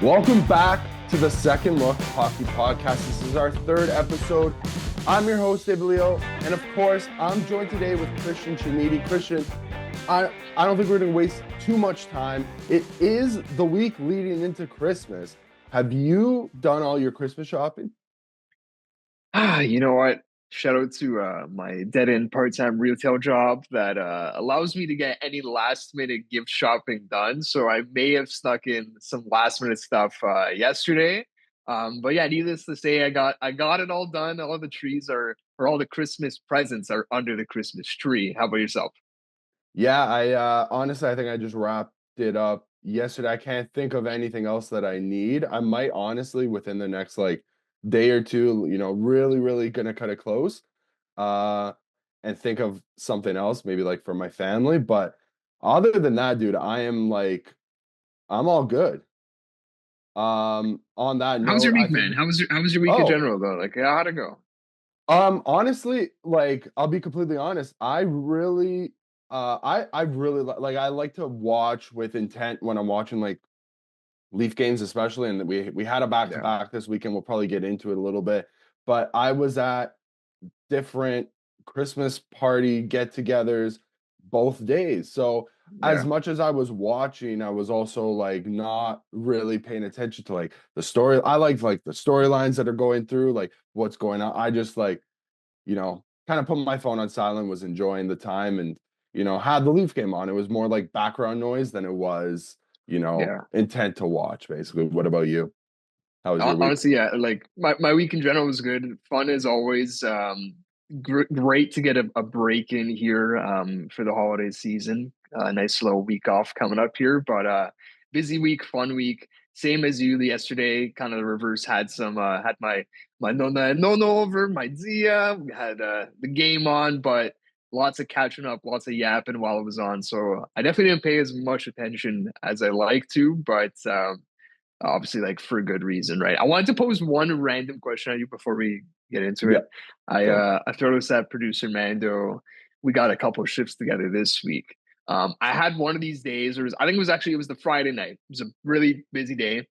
Welcome back to the Second Look Hockey Podcast. This is our third episode. I'm your host, David Leo, and of course, I'm joined today with Christian Chiniti. Christian, I don't think we're going to waste too much time. It is the week leading into Christmas. Have you done all your Christmas shopping? You know what? Shout out to my dead-end part-time retail job that allows me to get any last-minute gift shopping done. So I may have snuck in some last-minute stuff yesterday. But yeah, needless to say, I got it all done. All the trees are, or all the Christmas presents are under the Christmas tree. How about yourself? Yeah, I honestly, I think I just wrapped it up yesterday. I can't think of anything else that I need. I might honestly within the next like day or two, really gonna cut it close. Uh and think of something else, maybe like for my family. But other than that, dude, I'm all good. On that How's note, your I week, man? think How was your week in oh, general though? Like, how'd it go? honestly, like I'll be completely honest, I really like I like to watch with intent when I'm watching like Leaf games especially, and we had a back to Yeah, back this weekend. We'll probably get into it a little bit, but I was at different Christmas party get-togethers both days. So as yeah, much as I was watching, I was also like not really paying attention to like the story. I like the storylines that are going through, like what's going on. I just like, kind of put my phone on silent, was enjoying the time and, had the Leaf game on. It was more like background noise than it was, yeah. intent to watch, basically. What about you? How was your week? Honestly, yeah, like my week in general was good. Fun as always. Great to get a break in here for the holiday season. A nice little week off coming up here, but busy week, fun week. Same as you yesterday. Kind of the reverse. Had my no over my Zia. We had the game on, but lots of catching up, lots of yapping while it was on. So I definitely didn't pay as much attention as I like to, but obviously like for a good reason, right? I wanted to pose one random question at you before we get into Yeah, it. I go. I throw this at producer Mando. We got a couple of shifts together this week. I had one of these days, I think it was the Friday night. It was a really busy day,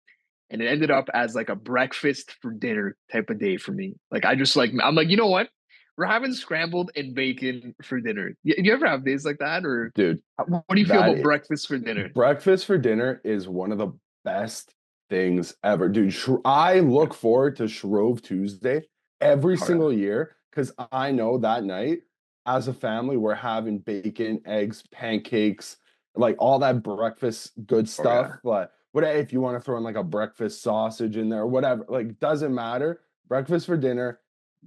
and it ended up as like a breakfast for dinner type of day for me. Like I'm like, you know what? We're having scrambled and bacon for dinner. You ever have days like that, or Dude, what do you feel that about i- breakfast for dinner? breakfast for dinner is one of the best things ever. Dude, I Yeah. look forward to Shrove Tuesday every Oh yeah. single year because I know that night as a family we're having bacon, eggs, pancakes, like all that breakfast good Oh stuff. yeah. But what if you want to throw in like a breakfast sausage in there or whatever, like doesn't matter. Breakfast for dinner,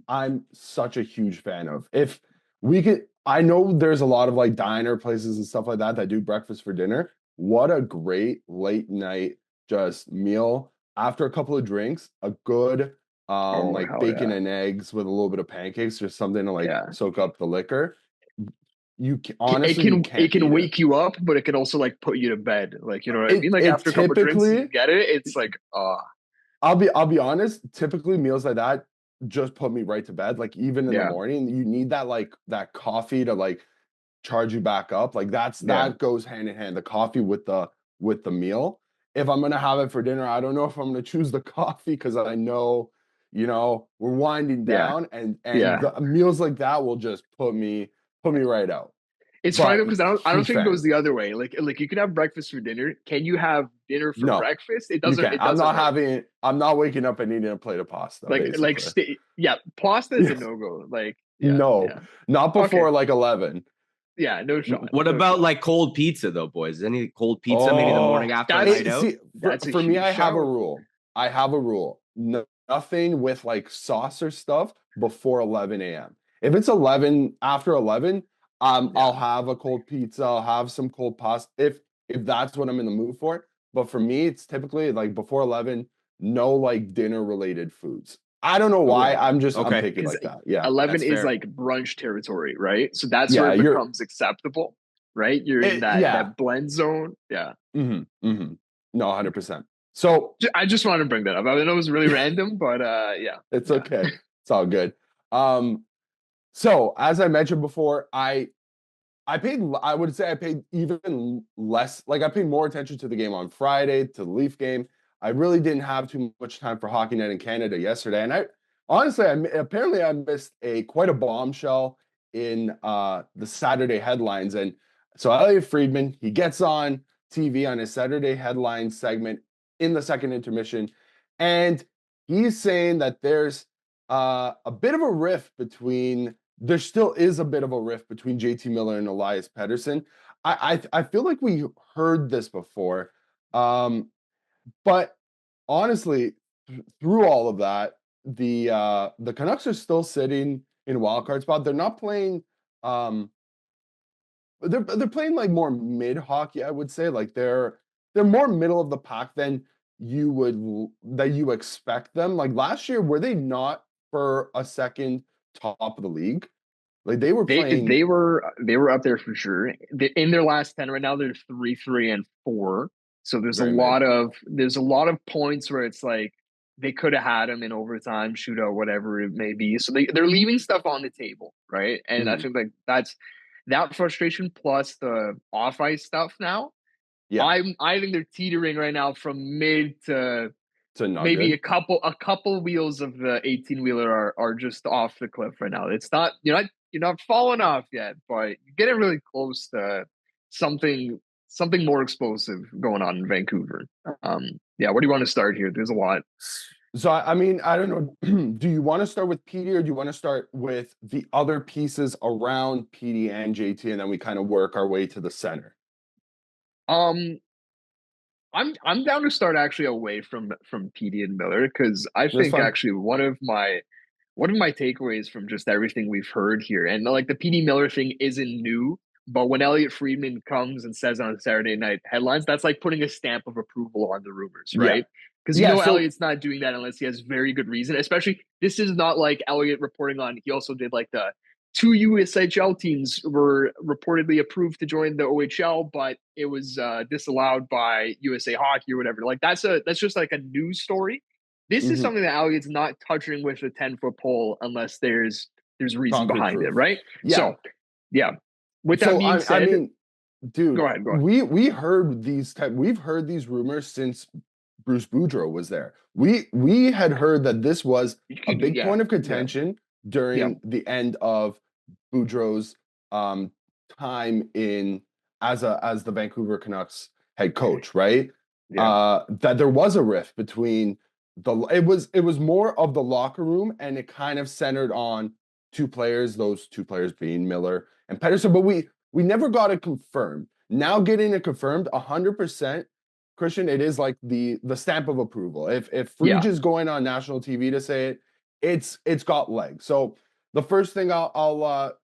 I'm such a huge fan of. If we could, I know there's a lot of like diner places and stuff like that that do breakfast for dinner. What a great late night just meal after a couple of drinks, a good Oh like hell bacon yeah. and eggs with a little bit of pancakes, just something to like Yeah. soak up the liquor. It Honestly, you can it can't can beat it. wake you up, but it can also like put you to bed. Like, you know what I mean? It Like it after a couple of drinks, you typically get it. It's like, I'll be honest, typically meals like that just put me right to bed. Like even in the yeah, morning, you need that like that coffee to like charge you back up. Like yeah, that goes hand in hand. The coffee with the meal. If I'm gonna have it for dinner, I don't know if I'm gonna choose the coffee because I know, we're winding yeah, down and yeah. the meals like that will just put me right out. It's funny though But because I don't huge think it fan. goes the other way. Like you can have breakfast for dinner. Can you have dinner for No, breakfast? It you doesn't. can't. It doesn't work. I'm not waking up and eating a plate of pasta, Like basically. yeah, pasta is a no go. Like yeah, No, yeah. not Okay, before like 11. yeah, no shot, What no about shot. like cold pizza though, boys? Any cold pizza maybe in the morning Oh, after a That's night it out? see that's a for me, huge I have a shout. rule. I have a rule. No, nothing with like sauce or stuff before 11 a.m. If it's 11 after 11, I'll Yeah. have a cold pizza. I'll have some cold pasta if that's what I'm in the mood for. But for me, it's typically like before 11, no like dinner related foods. I don't know Oh why. yeah. I'm Okay, picky Because like that. Yeah, 11 that's is fair. like brunch territory, right? So that's where yeah. it becomes acceptable, right? You're in that Yeah. that blend zone. Yeah. No, Okay. 100%. So I just wanted to bring that up. I know it was really random, but yeah. it's Yeah. okay. It's all good. Um, so as I mentioned before, I would say I paid even less, like I paid more attention to the game on Friday, to the Leaf game. I really didn't have too much time for Hockey Night in Canada yesterday, and I honestly, apparently I missed quite a bombshell in the Saturday headlines. And so Elliot Friedman, he gets on TV on his Saturday headlines segment in the second intermission, and he's saying that there's a bit of a rift between. There still is a bit of a rift between JT Miller and Elias Pettersson. I feel like we heard this before, but honestly, through all of that, the Canucks are still sitting in wild card spot. They're not playing. They're playing like more mid hockey, I would say. Like they're more middle of the pack than you expect them. Like last year, were they not for a second top of the league? Like they were playing. They were up there for sure. In their last 10 right now, they're 3-3-4. So there's a lot of points where it's like they could have had them in overtime, shootout, whatever it may be. So they're leaving stuff on the table, right? And I think like that's that frustration plus the off ice stuff now. Yeah, I think they're teetering right now from mid to maybe good. a couple wheels of the 18-wheeler are just off the cliff right now. It's not you're not falling off yet, but you're getting really close to something more explosive going on in Vancouver. Yeah, where do you want to start here? There's a lot. So I mean, I don't know. Do you want to start with PD or do you want to start with the other pieces around PD and JT, and then we kind of work our way to the center? I'm down to start actually away from PD and Miller because I think actually one of my takeaways from just everything we've heard here, and like the PD Miller thing isn't new, but when Elliot Friedman comes and says on Saturday night headlines, that's like putting a stamp of approval on the rumors, right? Because Elliot's not doing that unless he has very good reason. Especially, this is not like Elliot reporting on. He also did like the 2 USHL teams were reportedly approved to join the OHL, but it was disallowed by USA Hockey or whatever. Like that's just like a news story. This is something that Elliot's not touching with a 10-foot pole unless there's reason Concrete behind proof. it, right? Yeah. So, yeah. With that being said, I mean, dude, go ahead. We've heard these rumors since Bruce Boudreau was there. We had heard that this was a big point of contention during the end of Boudreau's time in as the Vancouver Canucks head coach, right? That there was a rift between it was more of the locker room, and it kind of centered on those two players being Miller and Pettersson, but we never got it confirmed. Now getting it confirmed 100%, Christian, it is like the stamp of approval. If Frege is going on national TV to say it, it's got legs. So the first thing I'll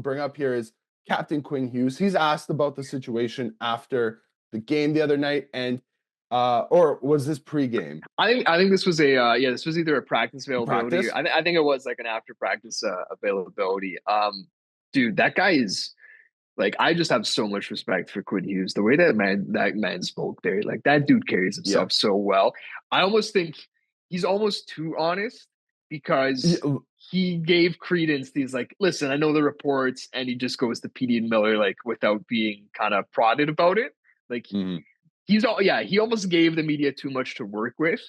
bring up here is Captain Quinn Hughes. He's asked about the situation after the game the other night, and or was this pregame? I think this was this was either a practice availability. I think it was like an after practice availability. Dude, that guy is like, I just have so much respect for Quinn Hughes. The way that man spoke there, like that dude carries himself so well. I almost think he's almost too honest because he gave credence to these like, listen, I know the reports, and he just goes to PD and Miller like without being kind of prodded about it. Like he almost gave the media too much to work with.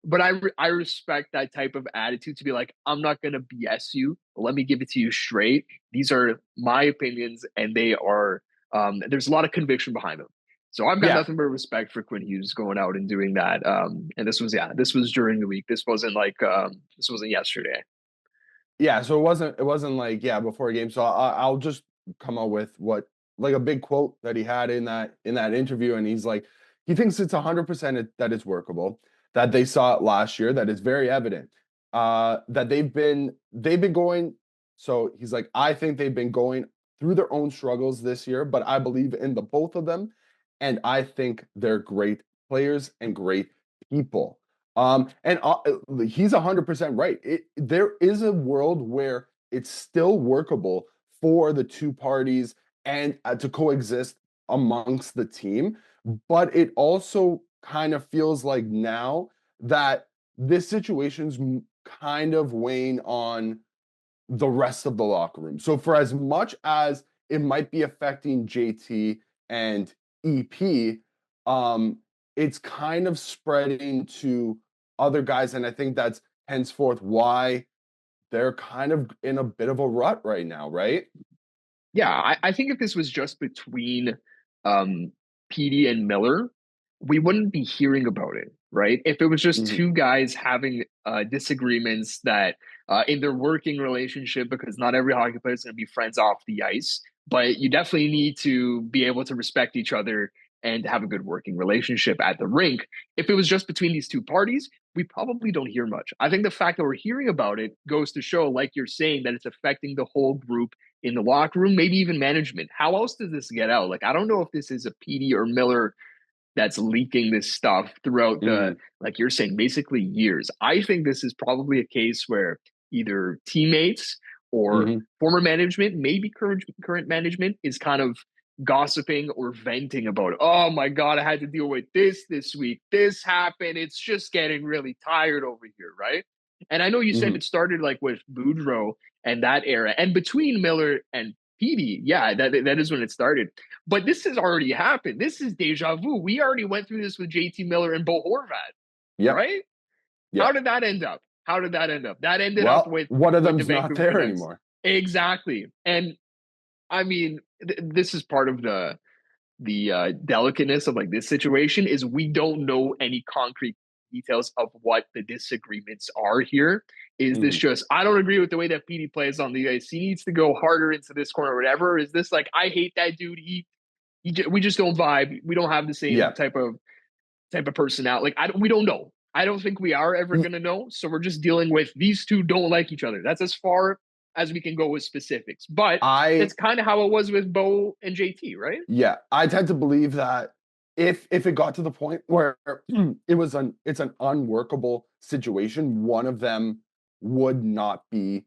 But I respect that type of attitude to be like, I'm not going to BS you. Let me give it to you straight. These are my opinions, and they are there's a lot of conviction behind them. So I've got nothing but respect for Quinn Hughes going out and doing that. And this was during the week. This wasn't yesterday. Yeah, so it wasn't like before a game. So I'll just come up with what like a big quote that he had in that interview, and he's like, he thinks it's 100% that it's workable, that they saw it last year, that it's very evident, that they've been going. So he's like, I think they've been going through their own struggles this year, but I believe in the both of them, and I think they're great players and great people. And he's 100% right. There is a world where it's still workable for the two parties and to coexist amongst the team, but it also kind of feels like now that this situation's kind of weighing on the rest of the locker room. So for as much as it might be affecting JT and EP, it's kind of spreading to other guys, and I think that's henceforth why they're kind of in a bit of a rut right now, right? Yeah, I think if this was just between PD and Miller, we wouldn't be hearing about it, right? If it was just Mhm. two guys having disagreements that in their working relationship, because not every hockey player is going to be friends off the ice, but you definitely need to be able to respect each other and have a good working relationship at the rink. If it was just between these two parties, we probably don't hear much. I think the fact that we're hearing about it goes to show, like you're saying, that it's affecting the whole group in the locker room, maybe even management. How else does this get out? Like, I don't know if this is a PD or Miller that's leaking this stuff throughout the, Mhm. like you're saying, basically years. I think this is probably a case where either teammates or Mhm. former management, maybe current management, is kind of gossiping or venting about it. Oh my God, I had to deal with this week. This happened. It's just getting really tired over here, right? And I know you said Mhm. it started like with Boudreaux and that era, and between Miller and PD, yeah, that is when it started. But this has already happened. This is deja vu. We already went through this with JT Miller and Bo Horvat, Yep. right? How Yep. did that end up? How did that end up? That ended up Well, one of with the them's not Vancouver there Canucks. anymore. Exactly. And I mean, this is part of the delicateness of like this situation is we don't know any concrete details of what the disagreements are here. Is this Mhm. just I don't agree with the way that PD plays on the ice? He needs to go harder into this corner or whatever. Is this like I hate that dude? We just don't vibe. We don't have the same Yeah. type of personality. Like we don't know. I don't think we are ever gonna know. So we're just dealing with these two don't like each other. That's as far as we can go with specifics. But I that's kind of how it was with Bo and JT, right? Yeah, I tend to believe that if it got to the point where it's an unworkable situation, one of them would not be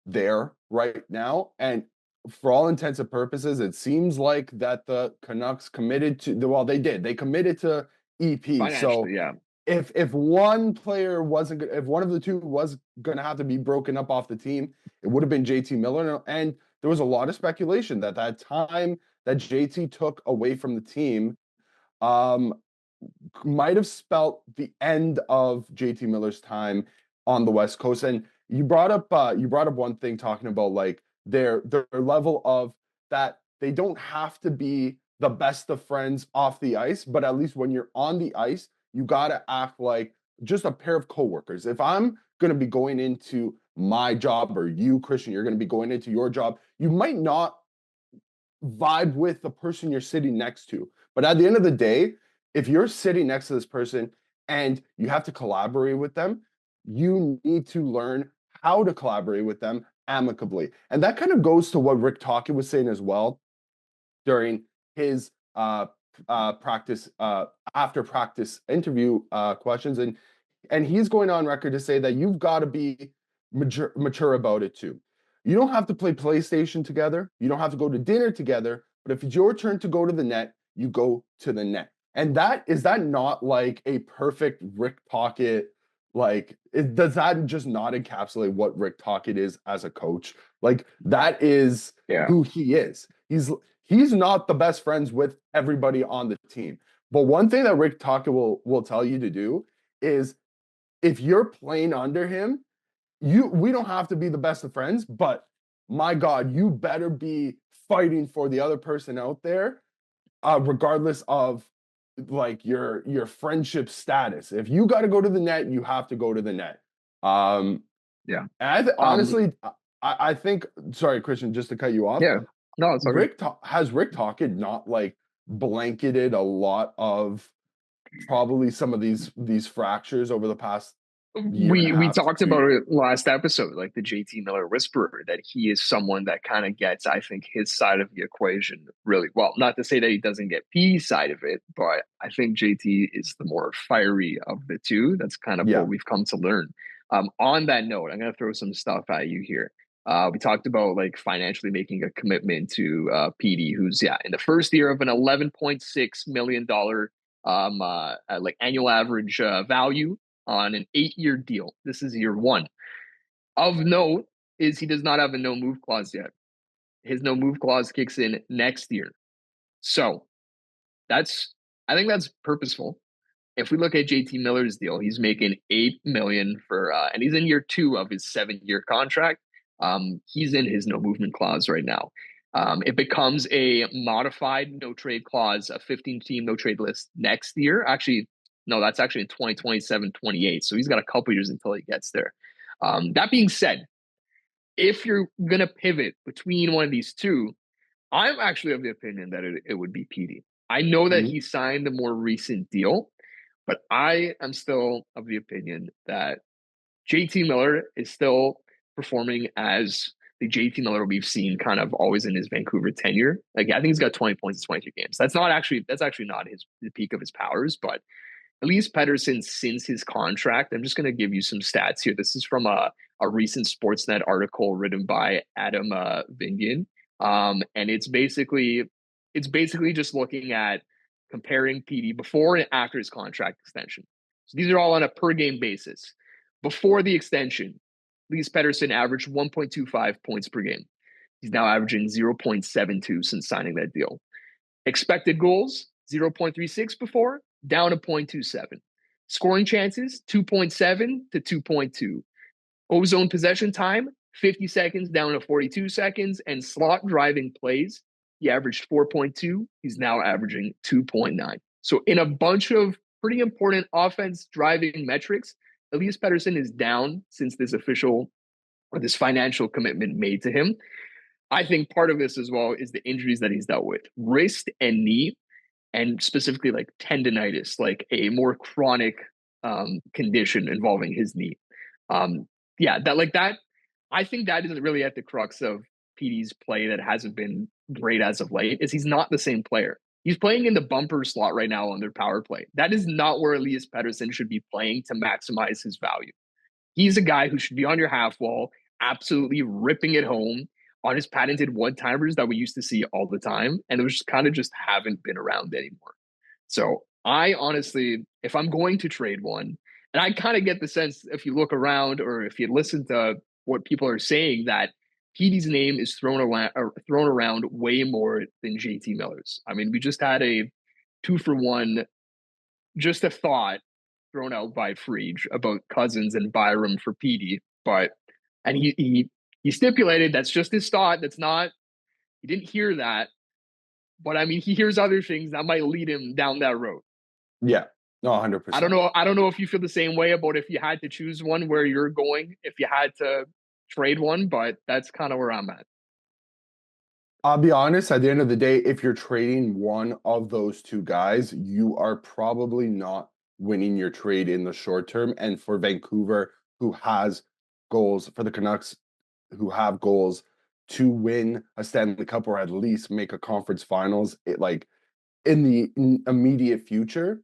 there right now. And for all intents and purposes, it seems like that the Canucks committed to well, they did. They committed to EP. So Financially, yeah. if one player wasn't if one of the two was gonna have to be broken up off the team, it would have been JT Miller. And there was a lot of speculation that that time that JT took away from the team um might have spelt the end of JT Miller's time on the West Coast. And you brought up one thing talking about like their level of that they don't have to be the best of friends off the ice, but at least when you're on the ice, you gotta act like just a pair of coworkers. If I'm gonna be going into my job or you, Christian, you're gonna be going into your job, you might not vibe with the person you're sitting next to. But at the end of the day, if you're sitting next to this person and you have to collaborate with them, you need to learn how to collaborate with them amicably. And that kind of goes to what Rick Tocchet was saying as well during his practice after practice interview questions. And he's going on record to say that you've got to be mature about it too. You don't have to play PlayStation together. You don't have to go to dinner together. But if it's your turn to go to the net, you go to the net. And that is that not like a perfect Rick Tocchet? Like, does that just not encapsulate what Rick Tocchet is as a coach? Like, that is Yeah. who he is. He's not the best friends with everybody on the team. But one thing that Rick Tocchet will tell you to do is if you're playing under him, we don't have to be the best of friends, but my God, you better be fighting for the other person out there, regardless of like your friendship status. If you got to go to the net, you have to go to the net. Um, Yeah. Um, honestly, I think. Sorry, Christian, just to cut you off. yeah. No, it's all good. Has Rick Tocchet not like blanketed a lot of probably some of these fractures over the past year and a We half to talked 2 about it last episode, like the JT Miller whisperer, that he is someone that kind of gets, I think, his side of the equation really well. Not to say that he doesn't get P's side of it, but I think JT is the more fiery of the two. That's kind of what Yeah. we've come to learn. On that note, I'm gonna throw some stuff at you here. We talked about like financially making a commitment to PD, who's in the first year of an $11.6 million like annual average value on an 8-year deal. This is year one. Of note is he does not have a no move clause yet. His no move clause kicks in next year. So that's I think that's purposeful. If we look at JT Miller's deal, he's making $8 million for, and he's in year 2 of his 7-year contract. He's in his no movement clause right now. It becomes a modified no trade clause, a 15-team no trade list next year. Actually, no, that's actually in 2027, 28. So he's got a couple years until he gets there. That being said, if you're going to pivot between one of these two, I'm actually of the opinion that it would be Petey. I know that he signed the more recent deal, but I am still of the opinion that JT Miller is still performing as the JT Miller we've seen kind of always in his Vancouver tenure. Like, I think he's got 20 points in 23 games. That's actually not the peak of his powers, but Elias Pettersson, since his contract, I'm just going to give you some stats here. This is from a recent Sportsnet article written by Adam Vingan. And it's basically just looking at comparing PD before and after his contract extension. So these are all on a per game basis. Before the extension, Elias Pettersson averaged 1.25 points per game. He's now averaging 0.72 since signing that deal. Expected goals, 0.36 before, down to 0.27. Scoring chances, 2.7 to 2.2. Ozone possession time, 50 seconds down to 42 seconds. And slot driving plays, he averaged 4.2. He's now averaging 2.9. So in a bunch of pretty important offense driving metrics, Elias Pettersson is down since this financial commitment made to him. I think part of this as well is the injuries that he's dealt with, wrist and knee, and specifically like tendonitis, like a more chronic condition involving his knee. That I think that isn't really at the crux of PD's play that hasn't been great as of late, is he's not the same player. He's playing in the bumper slot right now on their power play. That is not where Elias Pettersson should be playing to maximize his value. He's a guy who should be on your half wall, absolutely ripping it home on his patented one-timers that we used to see all the time. And those just haven't been around anymore. So I honestly, if I'm going to trade one, and I kind of get the sense if you look around or if you listen to what people are saying, that Petey's name is thrown around way more than JT Miller's. I mean, we just had a 2-for-1, just a thought thrown out by Frege about Cousins and Byram for Petey, and he stipulated that's just his thought. That's not, he didn't hear that, but I mean, he hears other things that might lead him down that road. Yeah, no, 100%. I don't know if you feel the same way about if you had to choose one where you're going, if you had to trade one, but that's kind of where I'm at. I'll be honest, at the end of the day, if you're trading one of those two guys, you are probably not winning your trade in the short term. And for Vancouver, who has goals, for the Canucks, who have goals to win a Stanley Cup or at least make a conference finals, in the immediate future,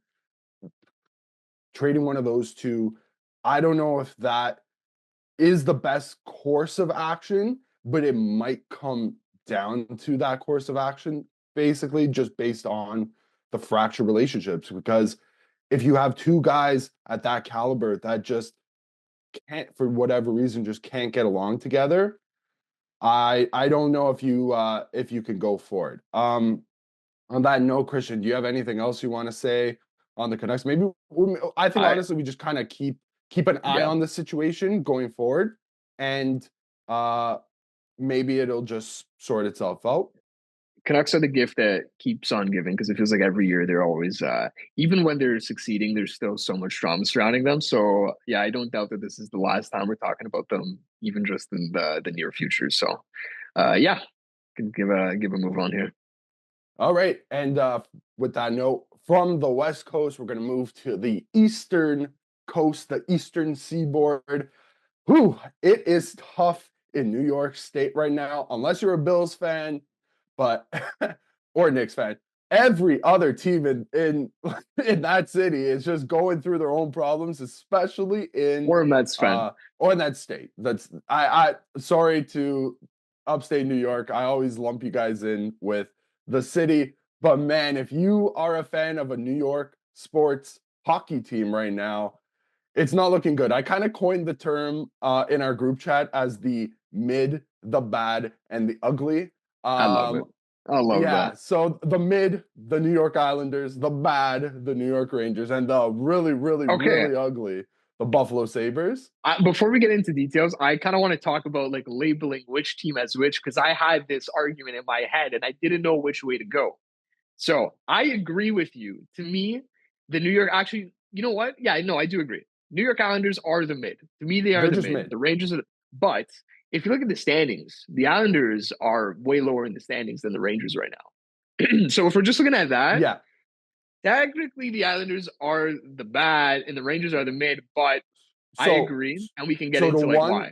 trading one of those two, I don't know if that is the best course of action, but it might come down to that course of action, basically, just based on the fractured relationships. Because if you have two guys at that caliber that just can't, for whatever reason, just can't get along together, I don't know if you can go for it. On that note, Christian, do you have anything else you want to say on the Canucks? Maybe I think honestly we just kind of keep an eye on the situation going forward, and maybe it'll just sort itself out. Canucks are the gift that keeps on giving, because it feels like every year they're always, even when they're succeeding, there's still so much drama surrounding them. So yeah, I don't doubt that this is the last time we're talking about them, even just in the near future. So yeah, can give a move on here. All right, and with that note, from the West Coast, we're going to move to the Eastern Coast, the Eastern Seaboard. Whew, it is tough in New York State right now, unless you're a Bills fan, but or Knicks fan. Every other team in that city is just going through their own problems, especially in or a Mets fan or in that state. That's I sorry to upstate New York. I always lump you guys in with the city, but man, if you are a fan of a New York sports hockey team right now, it's not looking good. I kind of coined the term in our group chat as the mid, the bad, and the ugly. I love it. I love Yeah, that. so the mid, the New York Islanders, the bad, the New York Rangers, and the really, really, Okay. really ugly, the Buffalo Sabres. Before we get into details, I kind of want to talk about like labeling which team as which because I had this argument in my head and I didn't know which way to go. So I agree with you. To me, the New York actually, you know what? Yeah, no, I do agree. New York Islanders are the mid. To me, they are They're the just mid. mid. The Rangers are but if you look at the standings, the Islanders are way lower in the standings than the Rangers right now. So if we're just looking at that, Yeah. technically the Islanders are the bad and the Rangers are the mid, but I So, agree, and we can get so into like why.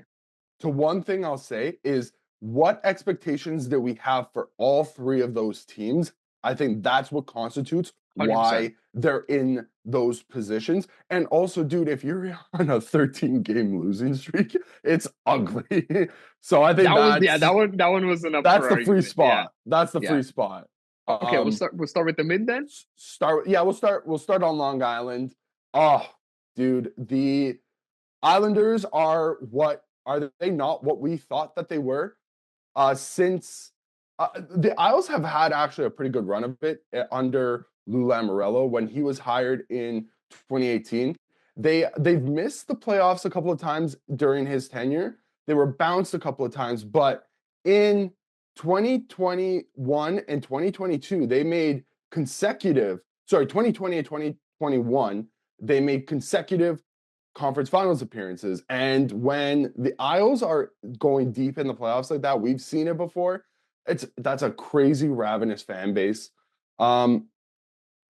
to one thing I'll say is what expectations do we have for all three of those teams? I think that's what constitutes 100%. why they're in those positions. And also, dude, if you're on a 13 game losing streak, it's ugly. So I think That was that one was enough that's for the free argument. Yeah, spot. That's the yeah. free spot. Okay, we'll Um start with the mid then. yeah, we'll start on Long Island. Oh, dude, the Islanders are they not what we thought that they were? Since the Isles have had actually a pretty good run of it under Lou Lamoriello when he was hired in 2018. They've missed the playoffs a couple of times during his tenure. They were bounced a couple of times, but in 2021 and 2022, they made consecutive, sorry, 2020 and 2021, they made consecutive conference finals appearances. And when the Isles are going deep in the playoffs like that, we've seen it before. That's a crazy ravenous fan base. Um,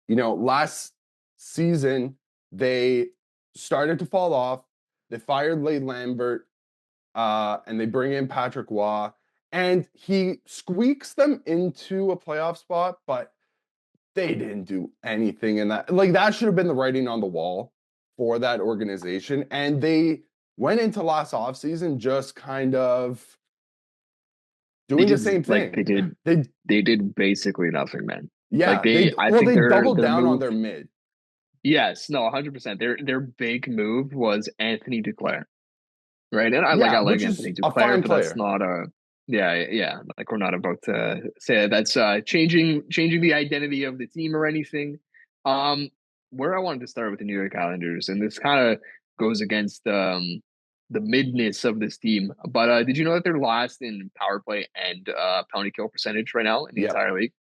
last season they started to fall off. They fired Lade Lambert, and they bring in Patrick Waugh, and he squeaks them into a playoff spot, but they didn't do anything in that. Like that should have been the writing on the wall for that organization. And they went into last offseason just kind of They doing the did same like thing. they did basically nothing, man. Like Yeah, I think they doubled their down on move. their mid. Yes, no, 100%. Their big move was Anthony Duclair, right? And I Yeah, like which is Anthony a Duclair, fine but that's player. not a yeah. Like we're not about to say that's changing the identity of the team or anything. Um, where I wanted to start with the New York Islanders, and this kind of goes against the midness of this team. But did you know that they're last in power play and penalty kill percentage right now in the Yep. entire league?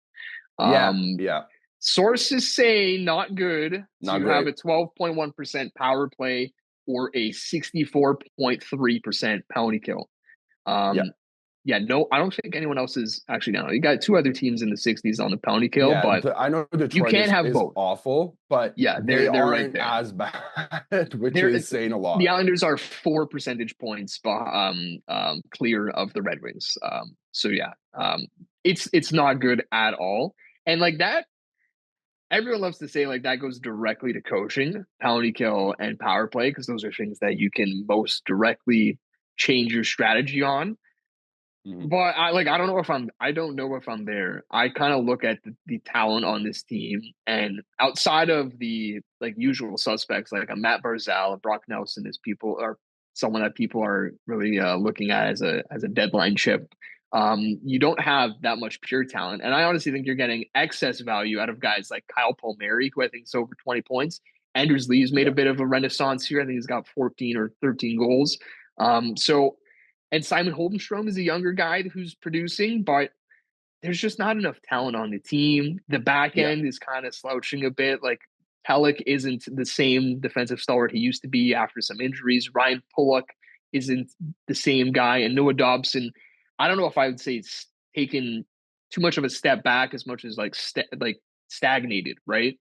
Yeah, Um, yeah. Sources say not good Not to have great. a 12.1% power play or a 64.3% penalty kill. Yeah. Yeah, no, I don't think anyone else is actually down. You got two other teams in the 60s on the penalty kill, Yeah, but I know you Detroit can't have is both. awful, but Yeah, they they're right aren't there. as bad, which They're is saying a the lot. Islanders are 4 percentage points clear of the Red Wings. So yeah, it's not good at all. And like that, everyone loves to say like that goes directly to coaching, penalty kill, and power play because those are things that you can most directly change your strategy on. Mhm. But I don't know if I'm there. I kind of look at the talent on this team, and outside of the like usual suspects like a Matt Barzal, a Brock Nelson, is people are someone that people are really looking at as a deadline chip. You don't have that much pure talent, and I honestly think you're getting excess value out of guys like Kyle Palmieri, who I think is over 20 points. Anders Lee's made a Yeah. bit of a renaissance here. I think he's got 14 or 13 goals. So and Simon Holdenstrom is a younger guy who's producing, but there's just not enough talent on the team. The back Yeah. end is kind of slouching a bit. Like Pelech isn't the same defensive stalwart he used to be after some injuries. Ryan Pulock isn't the same guy, and Noah Dobson. I don't know if I would say it's taken too much of a step back as much as like stagnated, right?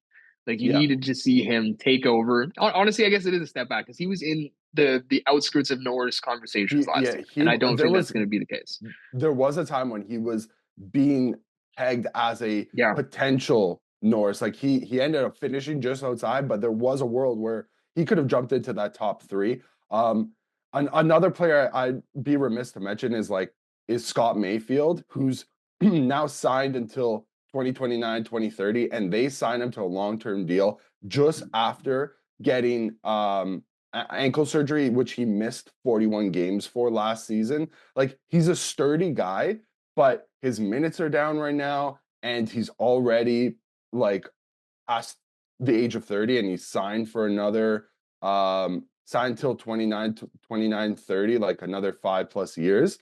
Like you Yeah. needed to see him take over. Honestly, I guess it is a step back because he was in the outskirts of Norris conversations last year, and I don't think that's going to be the case. There was a time when he was being pegged as a Yeah, potential Norris. Like he ended up finishing just outside, but there was a world where he could have jumped into that top three. Another player I'd be remiss to mention is Scott Mayfield, who's now signed until 2029, 2030, and they signed him to a long-term deal just after getting ankle surgery, which he missed 41 games for last season. Like he's a sturdy guy, but his minutes are down right now, and he's already like past the age of 30, and he's signed for another signed till 29, 30, like another 5+ years.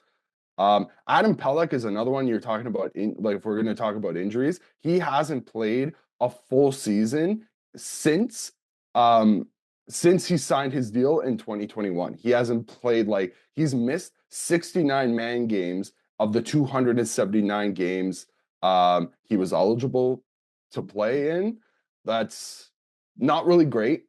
Adam Pelech is another one you're talking about. Like, if we're going to talk about injuries, he hasn't played a full season since um since he signed his deal in 2021. He hasn't played, like, he's missed 69 man games of the 279 games he was eligible to play in. That's not really great.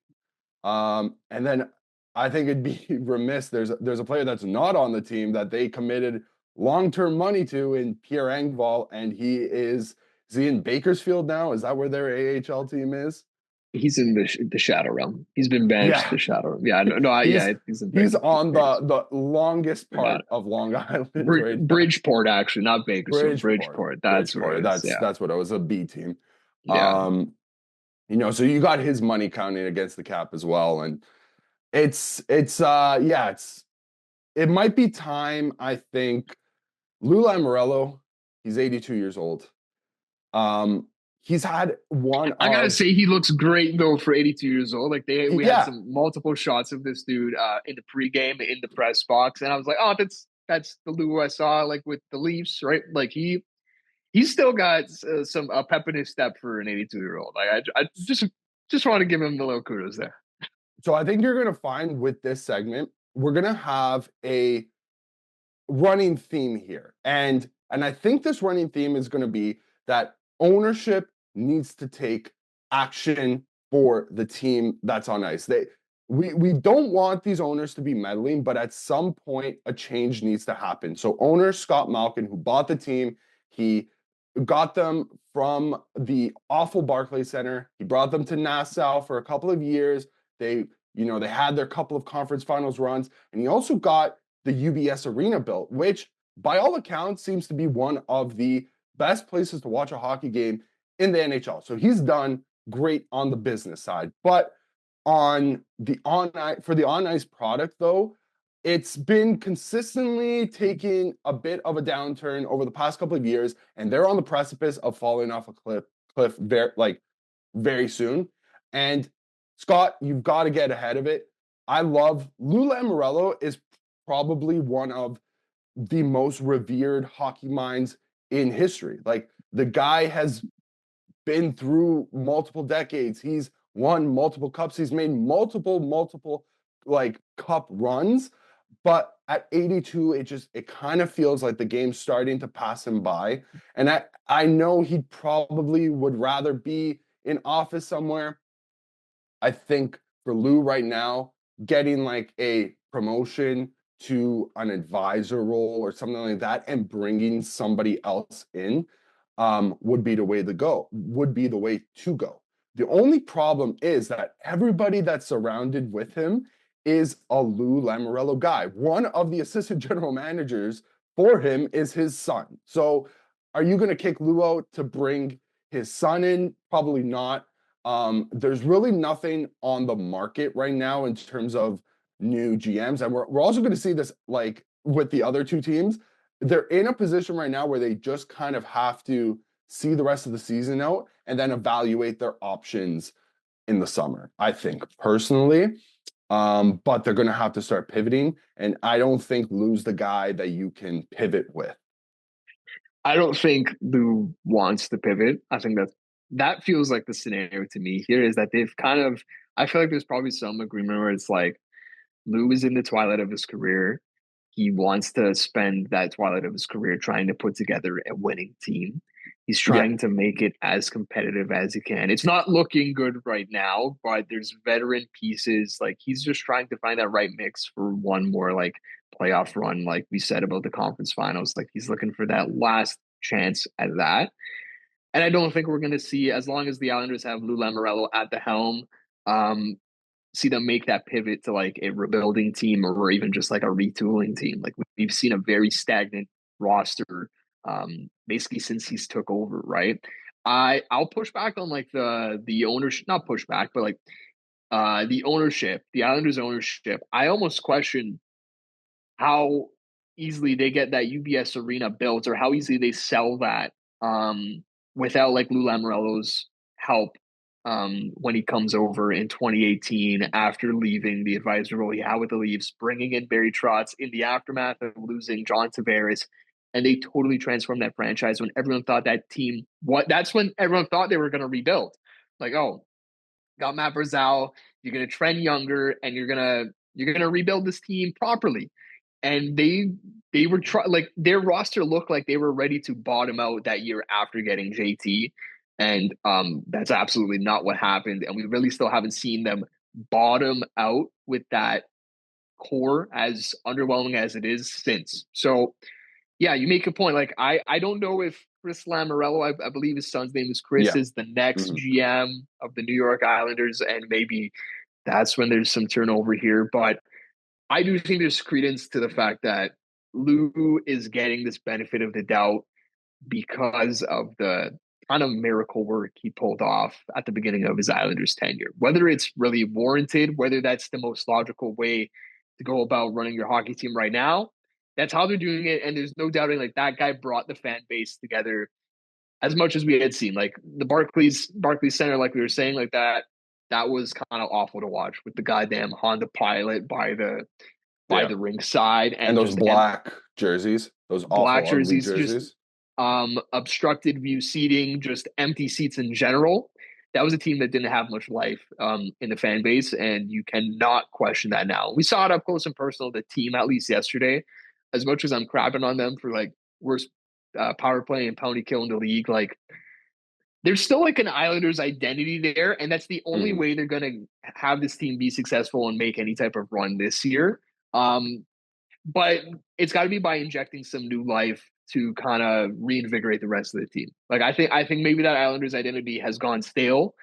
And then I think it'd be remiss. There's a player that's not on the team that they committed long-term money to in Pierre Engvall, and is he in Bakersfield now? Is that where their AHL team is? He's in the Shadow Realm. He's been banished Yeah, the Shadow Realm. Yeah, he's he's in he's Bakersfield. on the longest Forgot part of Long Island right now. Bridgeport, actually, not Bakersfield. Bridgeport. Bridgeport. That's where Bridgeport. it is. Yeah. That's what it was, a B team. Yeah. So you got his money counting against the cap as well. And it might be time, I think. Lou Lamoriello, he's 82 years old. He's had I gotta say, he looks great though for 82 years old. Like we had some multiple shots of this dude in the pregame in the press box, and I was like, oh, that's the Lou I saw like with the Leafs, right? Like he's still got some pep in his step for an 82-year-old. Like I just want to give him the little kudos there. So I think you're gonna find with this segment, we're gonna have a running theme here, and I think this running theme is gonna be that ownership needs to take action for the team that's on ice. We don't want these owners to be meddling, but at some point a change needs to happen. So owner Scott Malkin, who bought the team, he got them from the awful Barclays Center. He brought them to Nassau for a couple of years. They had their couple of conference finals runs, and he also got the UBS Arena built, which by all accounts seems to be one of the best places to watch a hockey game in the NHL. So he's done great on the business side. But for the on-ice product, though, it's been consistently taking a bit of a downturn over the past couple of years, and they're on the precipice of falling off a cliff very soon. And Scott, you've got to get ahead of it. I love Lou Lamoriello is probably one of the most revered hockey minds in history. Like, the guy has been through multiple decades. He's won multiple cups. He's made multiple like cup runs. But at 82, it kind of feels like the game's starting to pass him by. And I know he probably would rather be in office somewhere. I think for Lou right now, getting like a promotion to an advisor role or something like that and bringing somebody else in would be the way to go. The only problem is that everybody that's surrounded with him is a Lou Lamoriello guy. One of the assistant general managers for him is his son. So are you going to kick Lou out to bring his son in? Probably not. There's really nothing on the market right now in terms of new GMs. And we're also going to see this like with the other two teams. They're in a position right now where they just kind of have to see the rest of the season out and then evaluate their options in the summer, I think, personally. But they're going to have to start pivoting. And I don't think Lou's the guy that you can pivot with. I don't think Lou wants to pivot. I think that feels like the scenario to me here is that they've kind of, I feel like there's probably some agreement where it's like Lou is in the twilight of his career. He wants to spend that twilight of his career trying to put together a winning team. He's trying to make it as competitive as he can. It's not looking good right now, but there's veteran pieces. Like, he's just trying to find that right mix for one more like playoff run, like we said about the conference finals. Like, he's looking for that last chance at that. And I don't think we're going to see, as long as the Islanders have Lou Lamoriello at the helm, see them make that pivot to like a rebuilding team or even just like a retooling team. Like, we've seen a very stagnant roster basically since he's took over, right? I'll push back on like the ownership, not push back, but like the ownership, the Islanders ownership. I almost question how easily they get that UBS Arena built, or how easily they sell that without like Lou Lamoriello's help when he comes over in 2018 after leaving the advisor role he had with the Leafs, bringing in Barry Trotz in the aftermath of losing John Tavares. And they totally transformed that franchise when everyone thought that team, that's when everyone thought they were going to rebuild. Like, oh, got Matt Barzal, you're going to trend younger, and you're gonna rebuild this team properly. And they were like their roster looked like they were ready to bottom out that year after getting JT, and that's absolutely not what happened. And we really still haven't seen them bottom out with that core, as underwhelming as it is since. So yeah, you make a point. Like I don't know if Chris Lamoriello, I believe his son's name is Chris, Yeah. is the next GM of the New York Islanders, and maybe that's when there's some turnover here. But I do think there's credence to the fact that Lou is getting this benefit of the doubt because of the kind of miracle work he pulled off at the beginning of his Islanders tenure. Whether it's really warranted, whether that's the most logical way to go about running your hockey team right now, that's how they're doing it. And there's no doubting like that guy brought the fan base together as much as we had seen. Like the Barclays Center, like we were saying, like that was kind of awful to watch with the goddamn Honda Pilot by the rink side And those just black jerseys, those awful black ugly jerseys, just jerseys. obstructed view seating, just empty seats in general. That was a team that didn't have much life in the fan base, and you cannot question that now. We saw it up close and personal, the team, at least yesterday. As much as I'm crapping on them for like worst power play and penalty kill in the league, like there's still like an Islanders identity there, and that's the only way they're going to have this team be successful and make any type of run this year. But it's got to be by injecting some new life to kind of reinvigorate the rest of the team. Like I think maybe that Islanders identity has gone stale,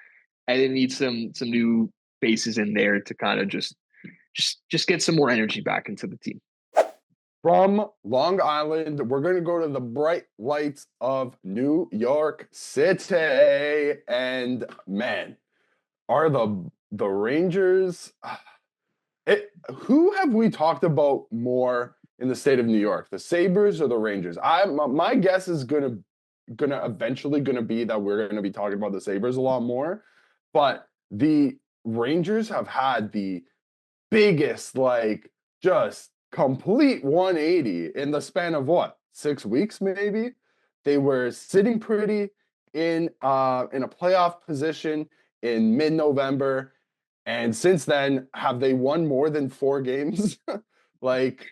and it needs some new faces in there to kind of just get some more energy back into the team. From Long Island, we're going to go to the bright lights of New York City. And man, are the Rangers... who have we talked about more in the state of New York, the Sabres or the Rangers? My guess is gonna eventually be that we're gonna be talking about the Sabres a lot more, but the Rangers have had the biggest, like, just complete 180 in the span of what, 6 weeks maybe? They were sitting pretty in a playoff position in mid-November. And since then, have they won more than 4 games? Like,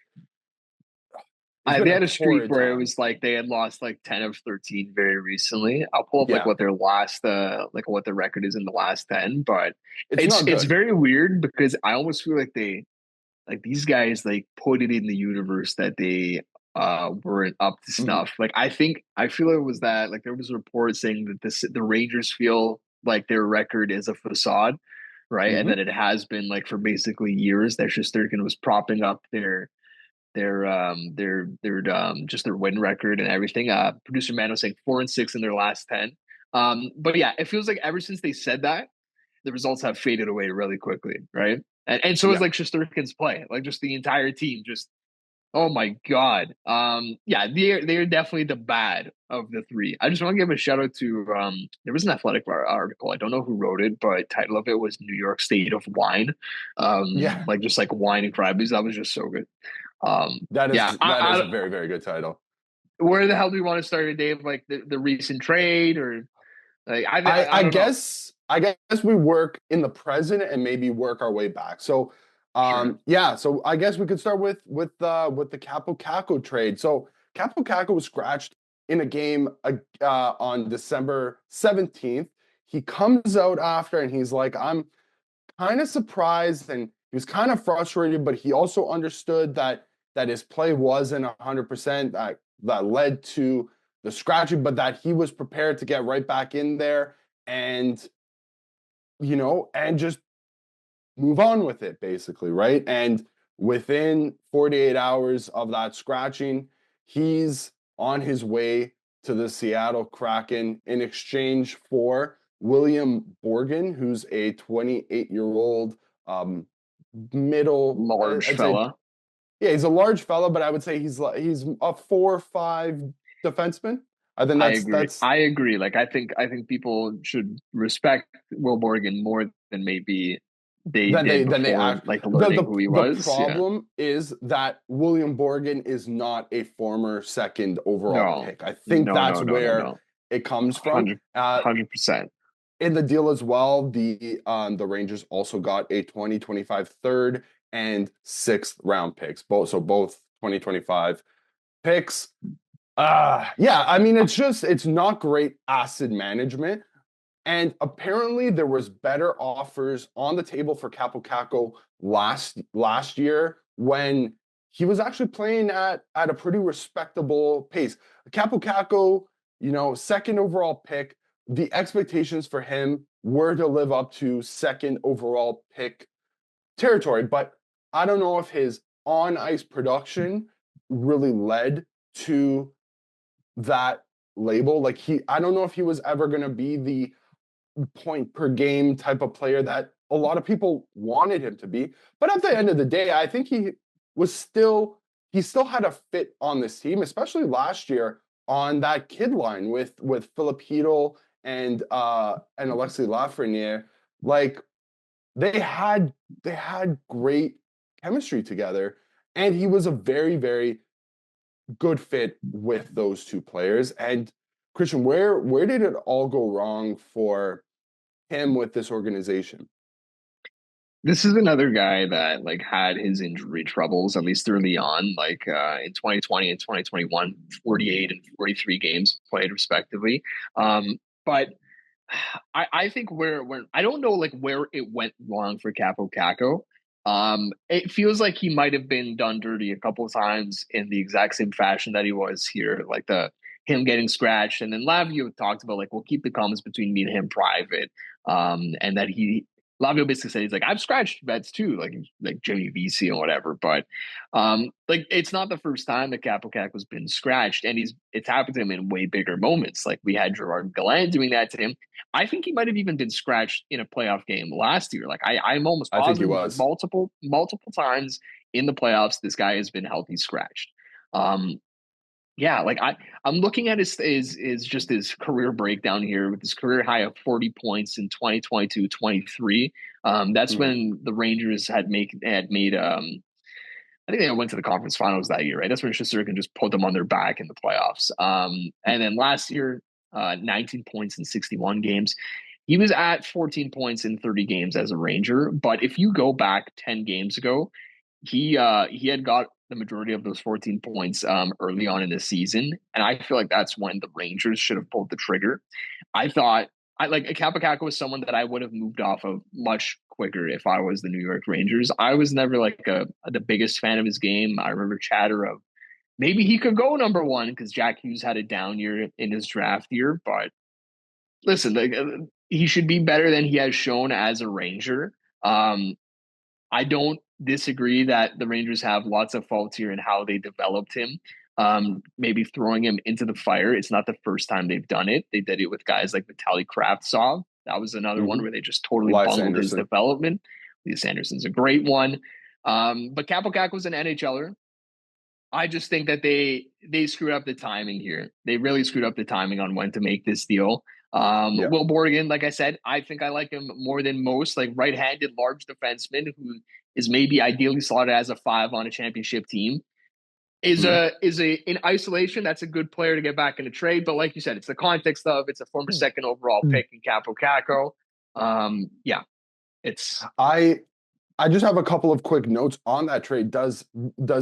they had a streak where it was like they had lost like 10 of 13 very recently. I'll pull up like what their last what their record is in the last 10, but it's very weird because I almost feel like these guys like put it in the universe that they weren't up to snuff. Like I feel it was that like there was a report saying that the Rangers feel like their record is a facade, right? And that it has been like for basically years that Shesterkin was propping up their just their win record and everything. Producer Mano saying 4-6 in their last 10. But yeah, it feels like ever since they said that, the results have faded away really quickly, right? And so is like Shesterkin's play, like just the entire team, just oh my god. They're definitely the bad of the three. I just want to give a shout out to there was an Athletic article. I don't know who wrote it, but title of it was New York State of Wine. Like just like wine and crybabies. That was just so good. That is a very, very good title. Where the hell do we want to start, Dave? Like the recent trade, or like I guess we work in the present and maybe work our way back. So so I guess we could start with the Kaapo Kakko trade. So Kaapo Kakko was scratched in a game on December 17th. He comes out after and he's like, I'm kind of surprised, and he was kind of frustrated, but he also understood that his play wasn't 100%, that led to the scratching, but that he was prepared to get right back in there and just move on with it, basically, right? And within 48 hours of that scratching, he's on his way to the Seattle Kraken in exchange for William Borgen, who's a 28-year-old large fella. Yeah, he's a large fella, but I would say he's a 4-5 defenseman. I think I that's agree. that's I agree. Like I think people should respect Will Morgan more than maybe they did then they before, act. like The learning the who he the was. Yeah. problem is that William Borgen is not a former second overall No. pick. I think No. that's No. No. No. where No. it comes from. 100%. In the deal as well, the Rangers also got a 2025 third and sixth round picks. Both 2025 picks. Yeah, I mean it's not great asset management. And apparently there was better offers on the table for Capo Caco last year when he was actually playing at a pretty respectable pace. Capo Caco, second overall pick. The expectations for him were to live up to second overall pick territory, but I don't know if his on ice production really led to that label. I don't know if he was ever going to be the point per game type of player that a lot of people wanted him to be. But at the end of the day, I think he still had a fit on this team, especially last year on that kid line with Philip Hedl and Alexis Lafreniere. Like they had great chemistry together, and he was a very, very good fit with those two players. And Christian, where did it all go wrong for him with this organization? This is another guy that like had his injury troubles at least early on, like in 2020 and 2021, 48 and 43 games played respectively. But I think where I don't know like where it went wrong for Capo Caco. It feels like he might have been done dirty a couple of times in the exact same fashion that he was here, like the him getting scratched, and then Lavio talked about like we'll keep the comments between me and him private, and that he Lavio basically said he's like I've scratched bets too, like Jimmy VC and whatever, but like it's not the first time that Capo Caco's been scratched, and it's happened to him in way bigger moments. Like we had Gerard Gallant doing that to him. I think he might have even been scratched in a playoff game last year. Like I'm almost I think he positive was. multiple times in the playoffs this guy has been healthy scratched. Um, yeah, like I'm looking at his just his career breakdown here with his career high of 40 points in 2022-23. That's Mhm. when the Rangers had made I think they went to the conference finals that year, right? That's when Shesterkin just put them on their back in the playoffs. And then last year, 19 points in 61 games. He was at 14 points in 30 games as a Ranger. But if you go back 10 games ago, he had got the majority of those 14 points early on in the season, and I feel like that's when the Rangers should have pulled the trigger. I thought I like Kapakaka was someone that I would have moved off of much quicker if I was the New York Rangers. I was never like the biggest fan of his game. I remember chatter of maybe he could go number one because Jack Hughes had a down year in his draft year. But listen, like, he should be better than he has shown as a Ranger. Um, I don't disagree that the Rangers have lots of faults here in how they developed him. Maybe throwing him into the fire. It's not the first time they've done it. They did it with guys like Vitaly Kravtsov. That was another one Mhm. where they just totally Elias bungled his Anderson. development. Elias Anderson's a great one. But Kapokak was an NHLer. I just think that they screwed up the timing here. They really screwed up the timing on when to make this deal. Yeah. Will Borgen, like I said, I think I like him more than most. Like right-handed, large defenseman who is maybe ideally slotted as a 5 on a championship team. Mhm. Is a in isolation, that's a good player to get back in a trade. But like you said, it's the context of it's a former second overall pick in Capo Caco. Yeah, it's I I just have a couple of quick notes on that trade. Does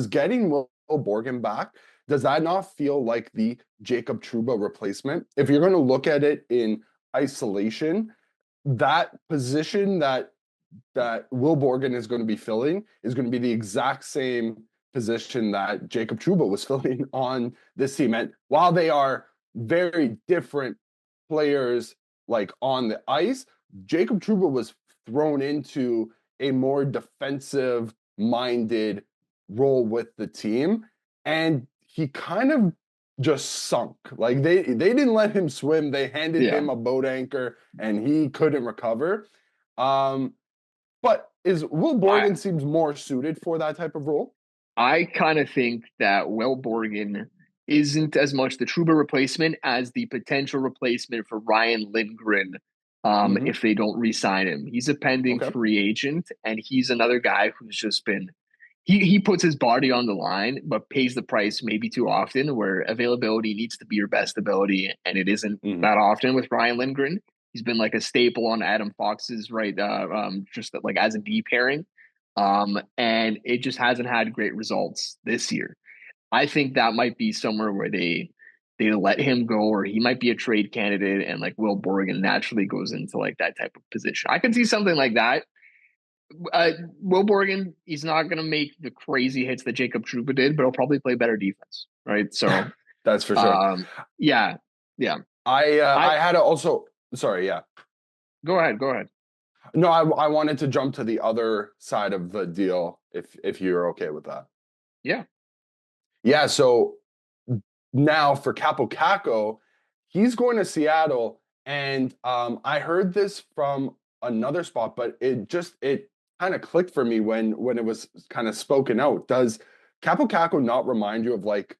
getting Will Borgen back, does that not feel like the Jacob Trouba replacement? If you're going to look at it in isolation, that position that Will Borgen is going to be filling is going to be the exact same position that Jacob Trouba was filling on this team. And while they are very different players, like on the ice, Jacob Trouba was thrown into a more defensive minded role with the team, and he kind of just sunk. Like they didn't let him swim. They handed yeah. him a boat anchor, and he couldn't recover. Um, but is Will I Borgen seems more suited for that type of role? I kind of think that Will Borgen isn't as much the Trouba replacement as the potential replacement for Ryan Lindgren Hmm. if they don't re-sign him. He's a pending Okay. free agent, and he's another guy who's just been he puts his body on the line, but pays the price maybe too often. Where availability needs to be your best ability, and it isn't Hmm. that often with Ryan Lindgren. He's been like a staple on Adam Fox's right, just like as a D pairing. And it just hasn't had great results this year. I think that might be somewhere where they let him go, or he might be a trade candidate, and like Will Borgen naturally goes into like that type of position. I can see something like that. Uh, Will Borgen, he's not going to make the crazy hits that Jacob Trouba did, but he'll probably play better defense, right? So, That's for sure. um, yeah, yeah. I I had to also, sorry, yeah. Go ahead, go ahead. No, I wanted to jump to the other side of the deal if you're okay with that. Yeah, Yeah, so now for Capo Caco, he's going to Seattle, and I heard this from another spot, but it kind of clicked for me when it was kind of spoken out. Does Capo Caco not remind you of like